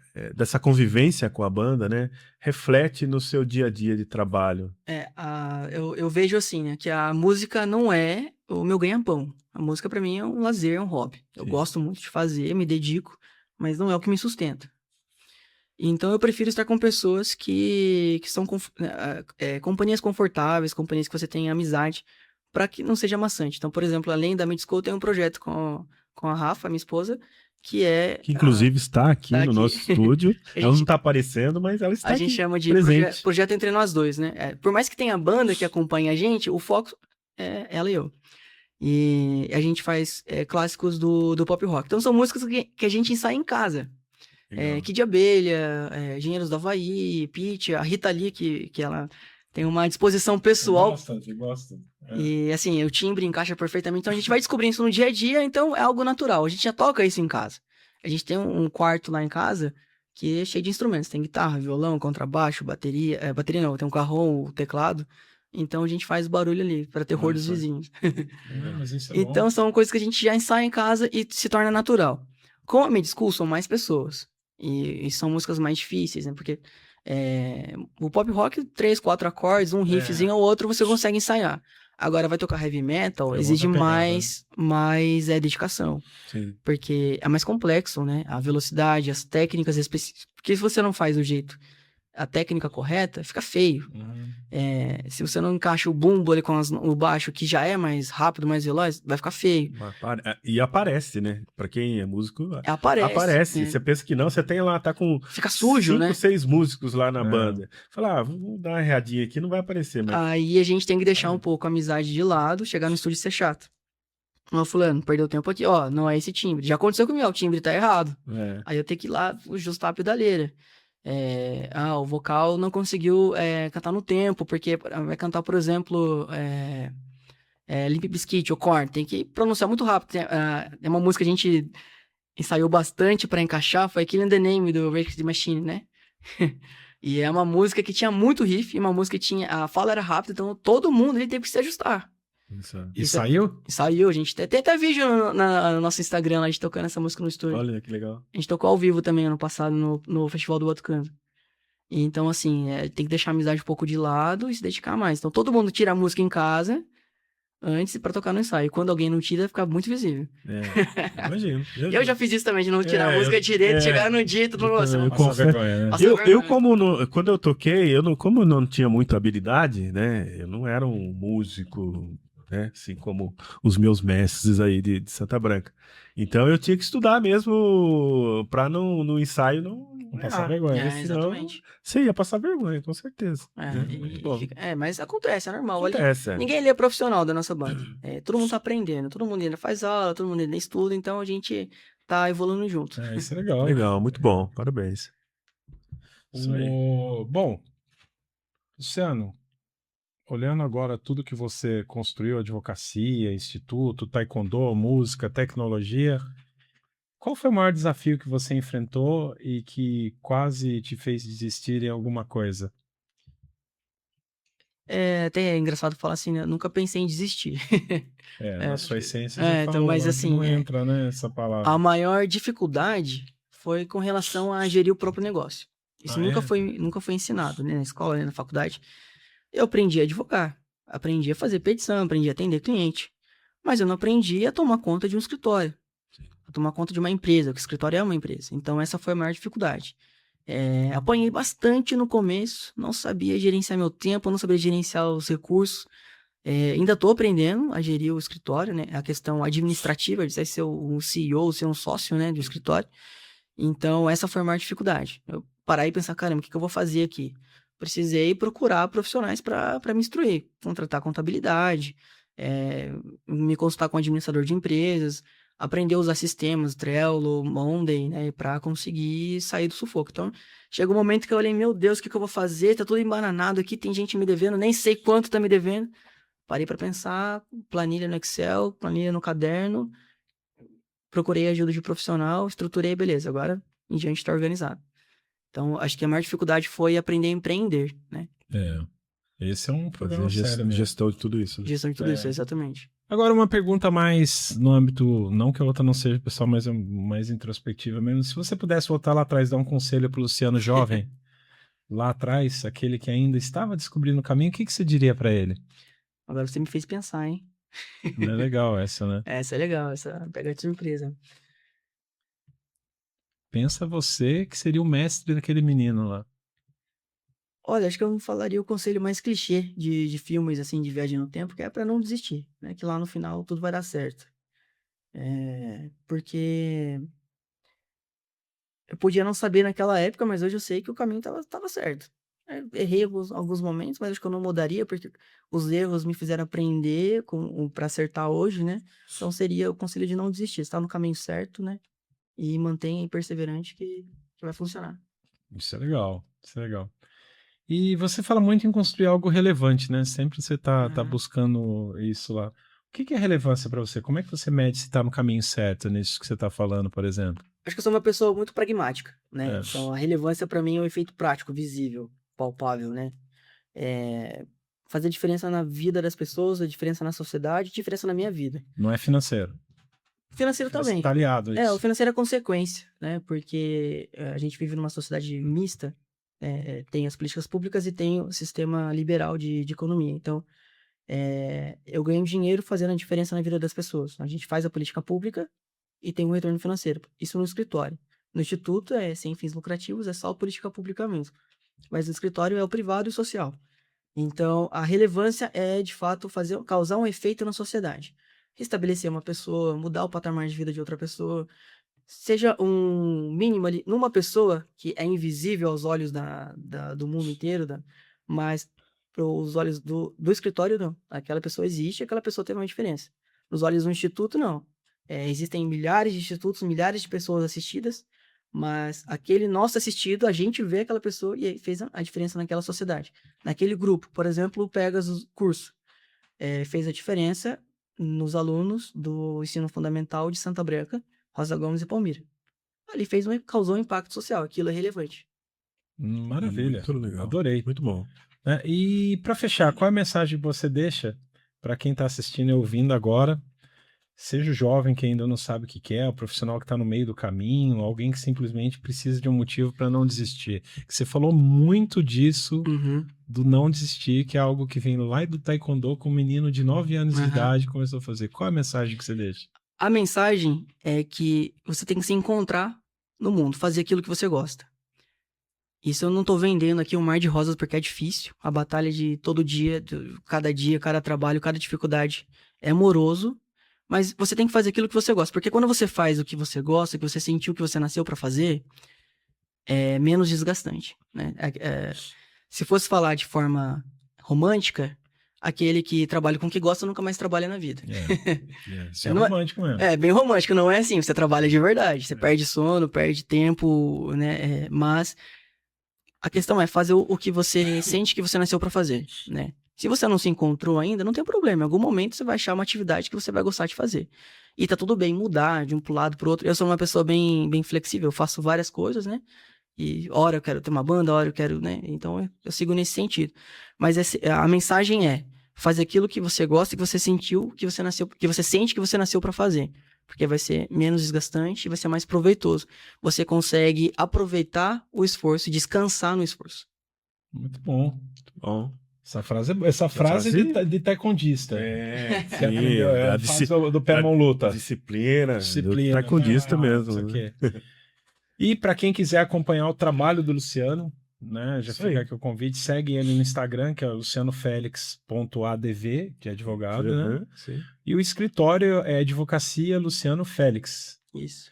convivência com a banda, né, reflete no seu dia a dia de trabalho? Eu vejo assim, né, que a música não é o meu ganha-pão. A música para mim é um lazer, é um hobby. Eu gosto muito de fazer, me dedico, mas não é o que me sustenta. Então eu prefiro estar com pessoas que são companhias confortáveis, companhias que você tem amizade, para que não seja maçante. Então, por exemplo, além da Mid School, eu tenho um projeto com a Rafa, minha esposa, que inclusive está aqui no nosso estúdio. Ela não está aparecendo, mas ela está aqui. A gente chama de projeto entre nós dois, né? Por mais que tenha a banda que acompanha a gente, o foco é ela e eu. E a gente faz clássicos do pop rock. Então são músicas que a gente ensaia em casa. Kid de Abelha, Engenheiros do Havaí, Pitty, a Rita Lee, que ela tem uma disposição pessoal. Gosto. E assim, o timbre encaixa perfeitamente. Então a gente vai descobrindo isso no dia a dia, então é algo natural. A gente já toca isso em casa. A gente tem um quarto lá em casa que é cheio de instrumentos. Tem guitarra, violão, contrabaixo, bateria. Bateria não, tem um carrom, teclado. Então a gente faz barulho ali, para terror dos vizinhos. Mas isso é então bom. são coisas que a gente já ensaia em casa e se torna natural. Com a Mid School são mais pessoas. E são músicas mais difíceis, né? Porque o pop rock, 3, 4 acordes, um riffzinho ou outro, você consegue ensaiar. Agora vai tocar heavy metal, exige mais dedicação. Sim. Porque é mais complexo, né? A velocidade, as técnicas específicas. Porque se você não faz do jeito a técnica correta, fica feio. Uhum. Se você não encaixa o bumbo ali com o baixo, que já é mais rápido, mais veloz, vai ficar feio. E aparece, né? Pra quem é músico, Aparece. aparece. Você pensa que não, você tem lá, tá com Fica sujo, 5, né? 6 músicos lá na É. banda. Fala, vamos dar uma erradinha aqui, não vai aparecer, mas... Aí a gente tem que deixar um pouco a amizade de lado, chegar no estúdio e ser chato. Ó, fulano, perdeu tempo aqui, ó, não é esse timbre. Já aconteceu comigo, o timbre tá errado. É. Aí eu tenho que ir lá ajustar a pedaleira. O vocal não conseguiu cantar no tempo, porque vai cantar, por exemplo, Limp Bizkit ou Korn, tem que pronunciar muito rápido. É uma música que a gente ensaiou bastante pra encaixar, foi Killing the Name do Rage Against the Machine, né? E é uma música que tinha muito riff, e uma música que a fala era rápida, então todo mundo ali teve que se ajustar. E Isso saiu? Saiu, a gente tem até vídeo no nosso Instagram, lá, a gente tocando essa música no estúdio. Olha que legal. A gente tocou ao vivo também ano passado no Festival do Batucando. E então, assim, tem que deixar a amizade um pouco de lado e se dedicar mais. Então, todo mundo tira a música em casa antes pra tocar no ensaio. E quando alguém não tira, fica muito visível. Imagino. E eu já fiz isso também, de não tirar a música direito, chegar no dia e todo mundo... eu Passa confesso- vergonha, né? Nossa, Eu vergonha. quando eu toquei, como eu não tinha muita habilidade, né? Eu não era um músico, né? Assim como os meus mestres aí de Santa Branca. Então eu tinha que estudar mesmo pra no ensaio não passar errar. vergonha. Porque senão Exatamente. você ia passar vergonha, com certeza. né? E Bom, mas acontece, é normal. Ali, acontece, ninguém ali é profissional da nossa banda. Todo mundo tá aprendendo, todo mundo ainda faz aula, todo mundo ainda estuda, então a gente tá evoluindo junto. Isso é legal. Legal, muito bom. Parabéns. Isso aí. Bom, Luciano, olhando agora tudo que você construiu, advocacia, instituto, taekwondo, música, tecnologia, qual foi o maior desafio que você enfrentou e que quase te fez desistir em alguma coisa? Até é engraçado falar assim, né? Eu nunca pensei em desistir. Na sua essência então, já falou, mas onde assim, não entra, né, essa palavra. a maior dificuldade foi com relação a gerir o próprio negócio. Isso nunca foi ensinado, né? Na escola, né? Na faculdade. Eu aprendi a advogar, aprendi a fazer petição, aprendi a atender cliente. Mas eu não aprendi a tomar conta de um escritório, a tomar conta de uma empresa, porque o escritório é uma empresa. Então, essa foi a maior dificuldade. Apanhei bastante no começo, não sabia gerenciar meu tempo, não sabia gerenciar os recursos. Ainda estou aprendendo a gerir o escritório, né? A questão administrativa, de ser um CEO, ser um sócio, né, do escritório. Então, essa foi a maior dificuldade. Eu parar e pensar, caramba, o que eu vou fazer aqui? Precisei procurar profissionais para me instruir, contratar contabilidade, me consultar com administrador de empresas, aprender a usar sistemas, Trello, Monday, né, para conseguir sair do sufoco. Então, chegou um momento que eu olhei, meu Deus, o que eu vou fazer? Tá tudo embananado aqui, tem gente me devendo, nem sei quanto tá me devendo. Parei para pensar, planilha no Excel, planilha no caderno, procurei ajuda de profissional, estruturei, beleza, agora em diante está organizado. Então, acho que a maior dificuldade foi aprender a empreender, né? Esse é um programa Fazer sério mesmo. gestão de tudo isso. Né? Gestão de tudo isso, exatamente. Agora, uma pergunta mais no âmbito, não que a outra não seja, pessoal, mas mais introspectiva mesmo. Se você pudesse voltar lá atrás e dar um conselho para o Luciano jovem, lá atrás, aquele que ainda estava descobrindo o caminho, o que você diria para ele? Agora você me fez pensar, hein? Não é legal essa, né? Essa é legal, essa pega de surpresa. Pensa você que seria o mestre daquele menino lá. Olha, acho que eu falaria o conselho mais clichê de filmes, assim, de viagem no tempo, que é para não desistir, né? Que lá no final tudo vai dar certo. Porque eu podia não saber naquela época, mas hoje eu sei que o caminho tava certo. Errei alguns momentos, mas acho que eu não mudaria, porque os erros me fizeram aprender para acertar hoje, né? Então seria o conselho de não desistir, estar no caminho certo, né? E mantenha aí perseverante que vai funcionar. Isso é legal, isso é legal. E você fala muito em construir algo relevante, né? Sempre você tá buscando isso lá. O que é relevância para você? Como é que você mede se tá no caminho certo nisso que você tá falando, por exemplo? Acho que eu sou uma pessoa muito pragmática, né? Então a relevância para mim é um efeito prático, visível, palpável, né? Fazer diferença na vida das pessoas, a diferença na sociedade, diferença na minha vida. Não é financeiro. Financeiro também. Tá aliado a isso. O financeiro é consequência, né? Porque a gente vive numa sociedade mista, tem as políticas públicas e tem o sistema liberal de economia. Então, eu ganho dinheiro fazendo a diferença na vida das pessoas. A gente faz a política pública e tem um retorno financeiro. Isso no escritório. No instituto, sem fins lucrativos, é só política pública mesmo. mas o escritório é o privado e o social. Então, a relevância é, de fato, causar um efeito na sociedade. Restabelecer uma pessoa, mudar o patamar de vida de outra pessoa, seja um mínimo ali, numa pessoa que é invisível aos olhos do mundo inteiro, mas para os olhos do escritório, não. Aquela pessoa existe, aquela pessoa tem uma diferença. Nos olhos do instituto, não. Existem milhares de institutos, milhares de pessoas assistidas, mas aquele nosso assistido, a gente vê aquela pessoa e aí fez a diferença naquela sociedade. Naquele grupo, por exemplo, o Pegasus curso, fez a diferença nos alunos do ensino fundamental de Santa Branca, Rosa Gomes e Palmira. Ali causou um impacto social, aquilo é relevante. Maravilha. Muito legal. Adorei. Muito bom. E para fechar, qual é a mensagem que você deixa para quem está assistindo e ouvindo agora? Seja o jovem que ainda não sabe o que quer, o profissional que está no meio do caminho, alguém que simplesmente precisa de um motivo para não desistir. Que você falou muito disso, do não desistir, que é algo que vem lá do Taekwondo com um menino de 9 anos de idade começou a fazer. Qual é a mensagem que você deixa? A mensagem é que você tem que se encontrar no mundo, fazer aquilo que você gosta. Isso eu não tô vendendo aqui um mar de rosas porque é difícil. A batalha de todo dia, cada trabalho, cada dificuldade é moroso. Mas você tem que fazer aquilo que você gosta. Porque quando você faz o que você gosta, que você sentiu que você nasceu pra fazer, é menos desgastante, né? Se fosse falar de forma romântica, aquele que trabalha com o que gosta nunca mais trabalha na vida. Isso é romântico mesmo. É bem romântico, não é assim. Você trabalha de verdade. Você perde sono, perde tempo, né? Mas a questão é fazer o que você sente que você nasceu pra fazer, né? Se você não se encontrou ainda, não tem problema. Em algum momento você vai achar uma atividade que você vai gostar de fazer. E tá tudo bem mudar de um lado pro outro. Eu sou uma pessoa bem flexível. Eu faço várias coisas, né? E hora eu quero ter uma banda, hora eu quero, né? Então eu sigo nesse sentido. Mas a mensagem é: fazer aquilo que você gosta e que você sentiu que você nasceu, que você sente que você nasceu pra fazer. Porque vai ser menos desgastante e vai ser mais proveitoso. Você consegue aproveitar o esforço e descansar no esforço. Muito bom. Muito bom. Essa frase de taekwondista. Você sim, aprendeu, a faz do pé mão luta. Disciplina do taekwondista mesmo. Isso né? aqui. E para quem quiser acompanhar o trabalho do Luciano, né, já fica aqui o convite, segue ele no Instagram, que é lucianofelix.adv, de advogado, né? Sim. E o escritório é Advocacia Luciano Félix. Isso.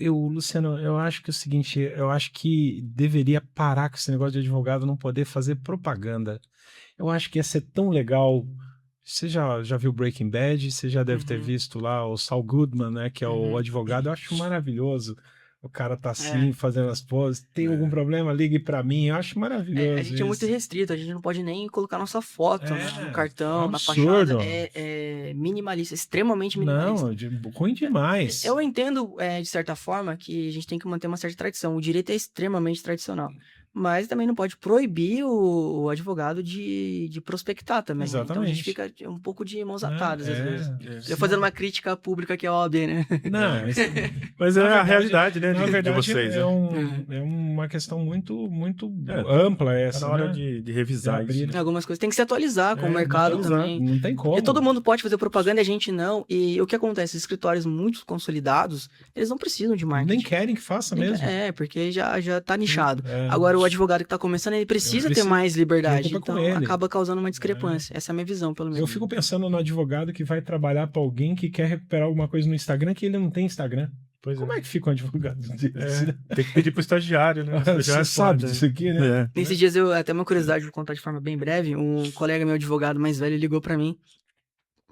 Luciano, eu acho que é o seguinte, eu acho que deveria parar com esse negócio de advogado não poder fazer propaganda. Eu acho que ia ser tão legal. Você já viu Breaking Bad? Você já deve ter visto lá o Saul Goodman, né? Que é o advogado. Eu acho maravilhoso. O cara tá assim, fazendo as poses. Tem algum problema? Ligue pra mim. Eu acho maravilhoso. A gente é muito restrito. A gente não pode nem colocar nossa foto no cartão, na absurdo. fachada. É minimalista, extremamente minimalista. Não, ruim demais. Eu entendo, de certa forma, que a gente tem que manter uma certa tradição. O direito é extremamente tradicional. Mas também não pode proibir o advogado de prospectar também. Exatamente. Então a gente fica um pouco de mãos atadas às vezes. Eu Sim. fazendo uma crítica pública que é óbvia, né? Não, Mas é a realidade, né, na de verdade, vocês. é né? uma questão muito ampla Tá essa, na hora né? de revisar De abrir, isso. Algumas coisas tem que se atualizar com o mercado também. Não tem como. Porque todo mundo pode fazer propaganda e a gente não. E o que acontece? Os escritórios muito consolidados, eles não precisam de marketing. Nem querem que faça mesmo. Porque já tá nichado. É. Agora, o advogado que tá começando, ele precisa ter mais liberdade. Preocupa com Então, ele. acaba causando uma discrepância. Essa é a minha visão, pelo menos. Eu fico pensando no advogado que vai trabalhar para alguém que quer recuperar alguma coisa no Instagram que ele não tem Instagram. Como é que fica um advogado desse? Tem que pedir pro estagiário, né? Você sabe disso aqui, né? Nesses dias, até uma curiosidade, vou contar de forma bem breve. Um colega meu, advogado mais velho, ligou pra mim.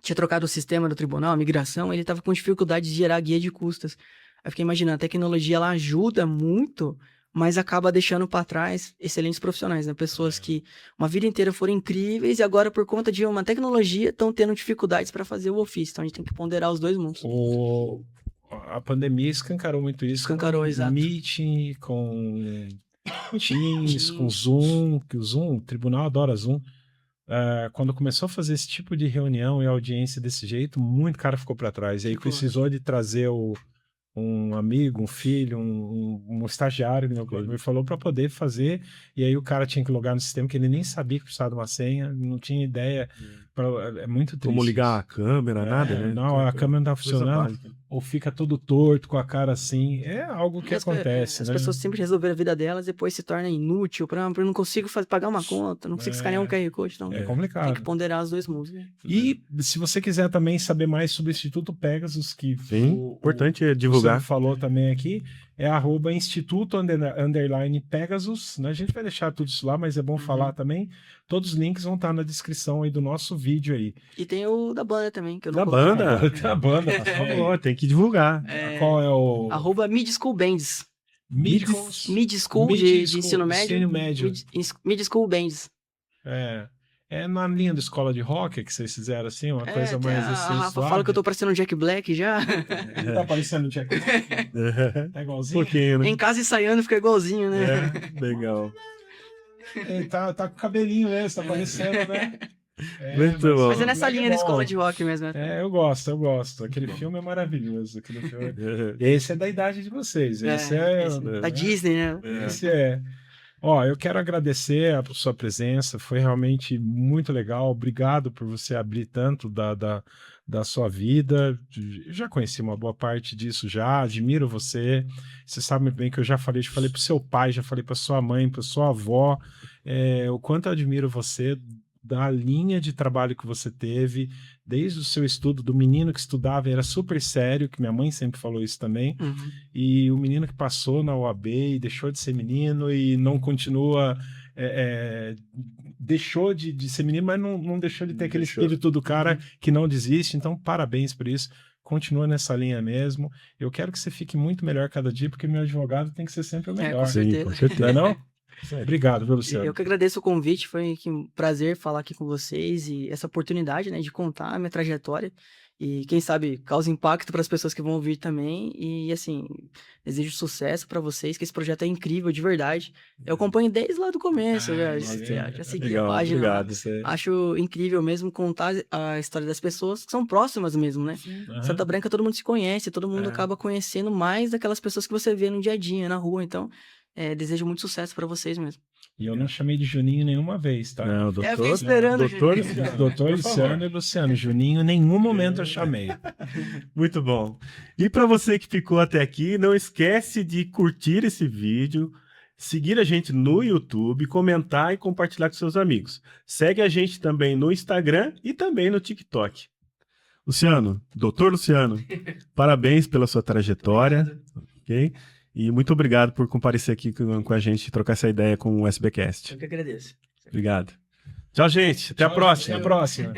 Tinha trocado o sistema do tribunal, a migração, ele tava com dificuldade de gerar guia de custas. Aí eu fiquei imaginando, a tecnologia, ela ajuda muito, mas acaba deixando para trás excelentes profissionais, né? Pessoas que uma vida inteira foram incríveis e agora, por conta de uma tecnologia, estão tendo dificuldades para fazer o ofício. Então, a gente tem que ponderar os dois mundos. A pandemia escancarou muito isso. Escancarou, exato. Meeting, com Teams, com Zoom, que o Zoom, o tribunal adora Zoom. Quando começou a fazer esse tipo de reunião e audiência desse jeito, muito cara ficou para trás. E aí precisou de trazer um amigo, um filho, um estagiário, que me falou, para poder fazer. E aí o cara tinha que logar no sistema que ele nem sabia que precisava de uma senha, não tinha ideia. É muito triste. Como ligar a câmera, nada, né? Não, a câmera não estava funcionando. ou fica todo torto com a cara assim. É algo que acontece, As né? pessoas sempre resolveram a vida delas, depois se torna inútil, eu não consigo pagar uma conta, não consigo escanear um QR Code, então É tem complicado. que ponderar os dois mundos. Né? E se você quiser também saber mais sobre o Instituto Pegasus, que Sim, importante é divulgar. você falou também aqui, é @instituto_Pegasus, né? A gente vai deixar tudo isso lá, mas é bom falar também. Todos os links vão estar na descrição aí do nosso vídeo aí. E tem o da banda também, que eu não Da coloquei. banda? Da banda, por favor. Tem que divulgar. Qual é o... @midschoolbands. Mid Mid-school de ensino médio. Mid-school-bands. É na linha da escola de rock que vocês fizeram assim, uma coisa Tem mais a assim, Rafa suave. fala que eu tô parecendo um Jack Black já. Tá parecendo o Jack Black? Tá Um igualzinho? pouquinho, né? Em casa ensaiando fica igualzinho, né? Legal. Ele tá com o cabelinho mesmo, tá parecendo, né? Muito bom. Mas é nessa Black linha da bom. escola de rock mesmo. Né? Eu gosto. Aquele filme é maravilhoso. Aquele filme... Esse é da idade de vocês. Esse Da Disney, né? Esse é. Ó, eu quero agradecer a sua presença, foi realmente muito legal. Obrigado por você abrir tanto da sua vida. Eu já conheci uma boa parte disso já, admiro você. Você sabe bem que eu já falei pro seu pai, já falei para sua mãe, para sua avó, o quanto eu admiro você, da linha de trabalho que você teve, desde o seu estudo, do menino que estudava, era super sério, que minha mãe sempre falou isso também, e o menino que passou na UAB e deixou de ser menino e não continua, deixou de ser menino, mas não deixou de ter aquele espírito do cara que não desiste, então parabéns por isso. Continua nessa linha mesmo. Eu quero que você fique muito melhor cada dia, porque meu advogado tem que ser sempre o melhor. Com certeza. Com certeza. Não é não? Obrigado, viu, Luciano? Eu que agradeço o convite, foi um prazer falar aqui com vocês e essa oportunidade, né, de contar a minha trajetória e quem sabe causa impacto para as pessoas que vão ouvir também e assim, desejo sucesso para vocês, que esse projeto é incrível, de verdade. Eu acompanho desde lá do começo, já segui Legal, a página. obrigado. Acho incrível mesmo contar a história das pessoas que são próximas mesmo, né? Santa Branca todo mundo se conhece, todo mundo acaba conhecendo mais daquelas pessoas que você vê no dia a dia, na rua, então desejo muito sucesso para vocês mesmo. E eu não chamei de Juninho nenhuma vez, tá? Não, Eu fiquei esperando, Doutor Luciano e Luciano. Juninho, em nenhum momento eu chamei. Muito bom. E para você que ficou até aqui, não esquece de curtir esse vídeo, seguir a gente no YouTube, comentar e compartilhar com seus amigos. Segue a gente também no Instagram e também no TikTok. Luciano, Doutor Luciano, parabéns pela sua trajetória, ok? E muito obrigado por comparecer aqui com a gente e trocar essa ideia com o SBcast. Eu que agradeço. Obrigado. Tchau, gente. Até a próxima. Até a próxima.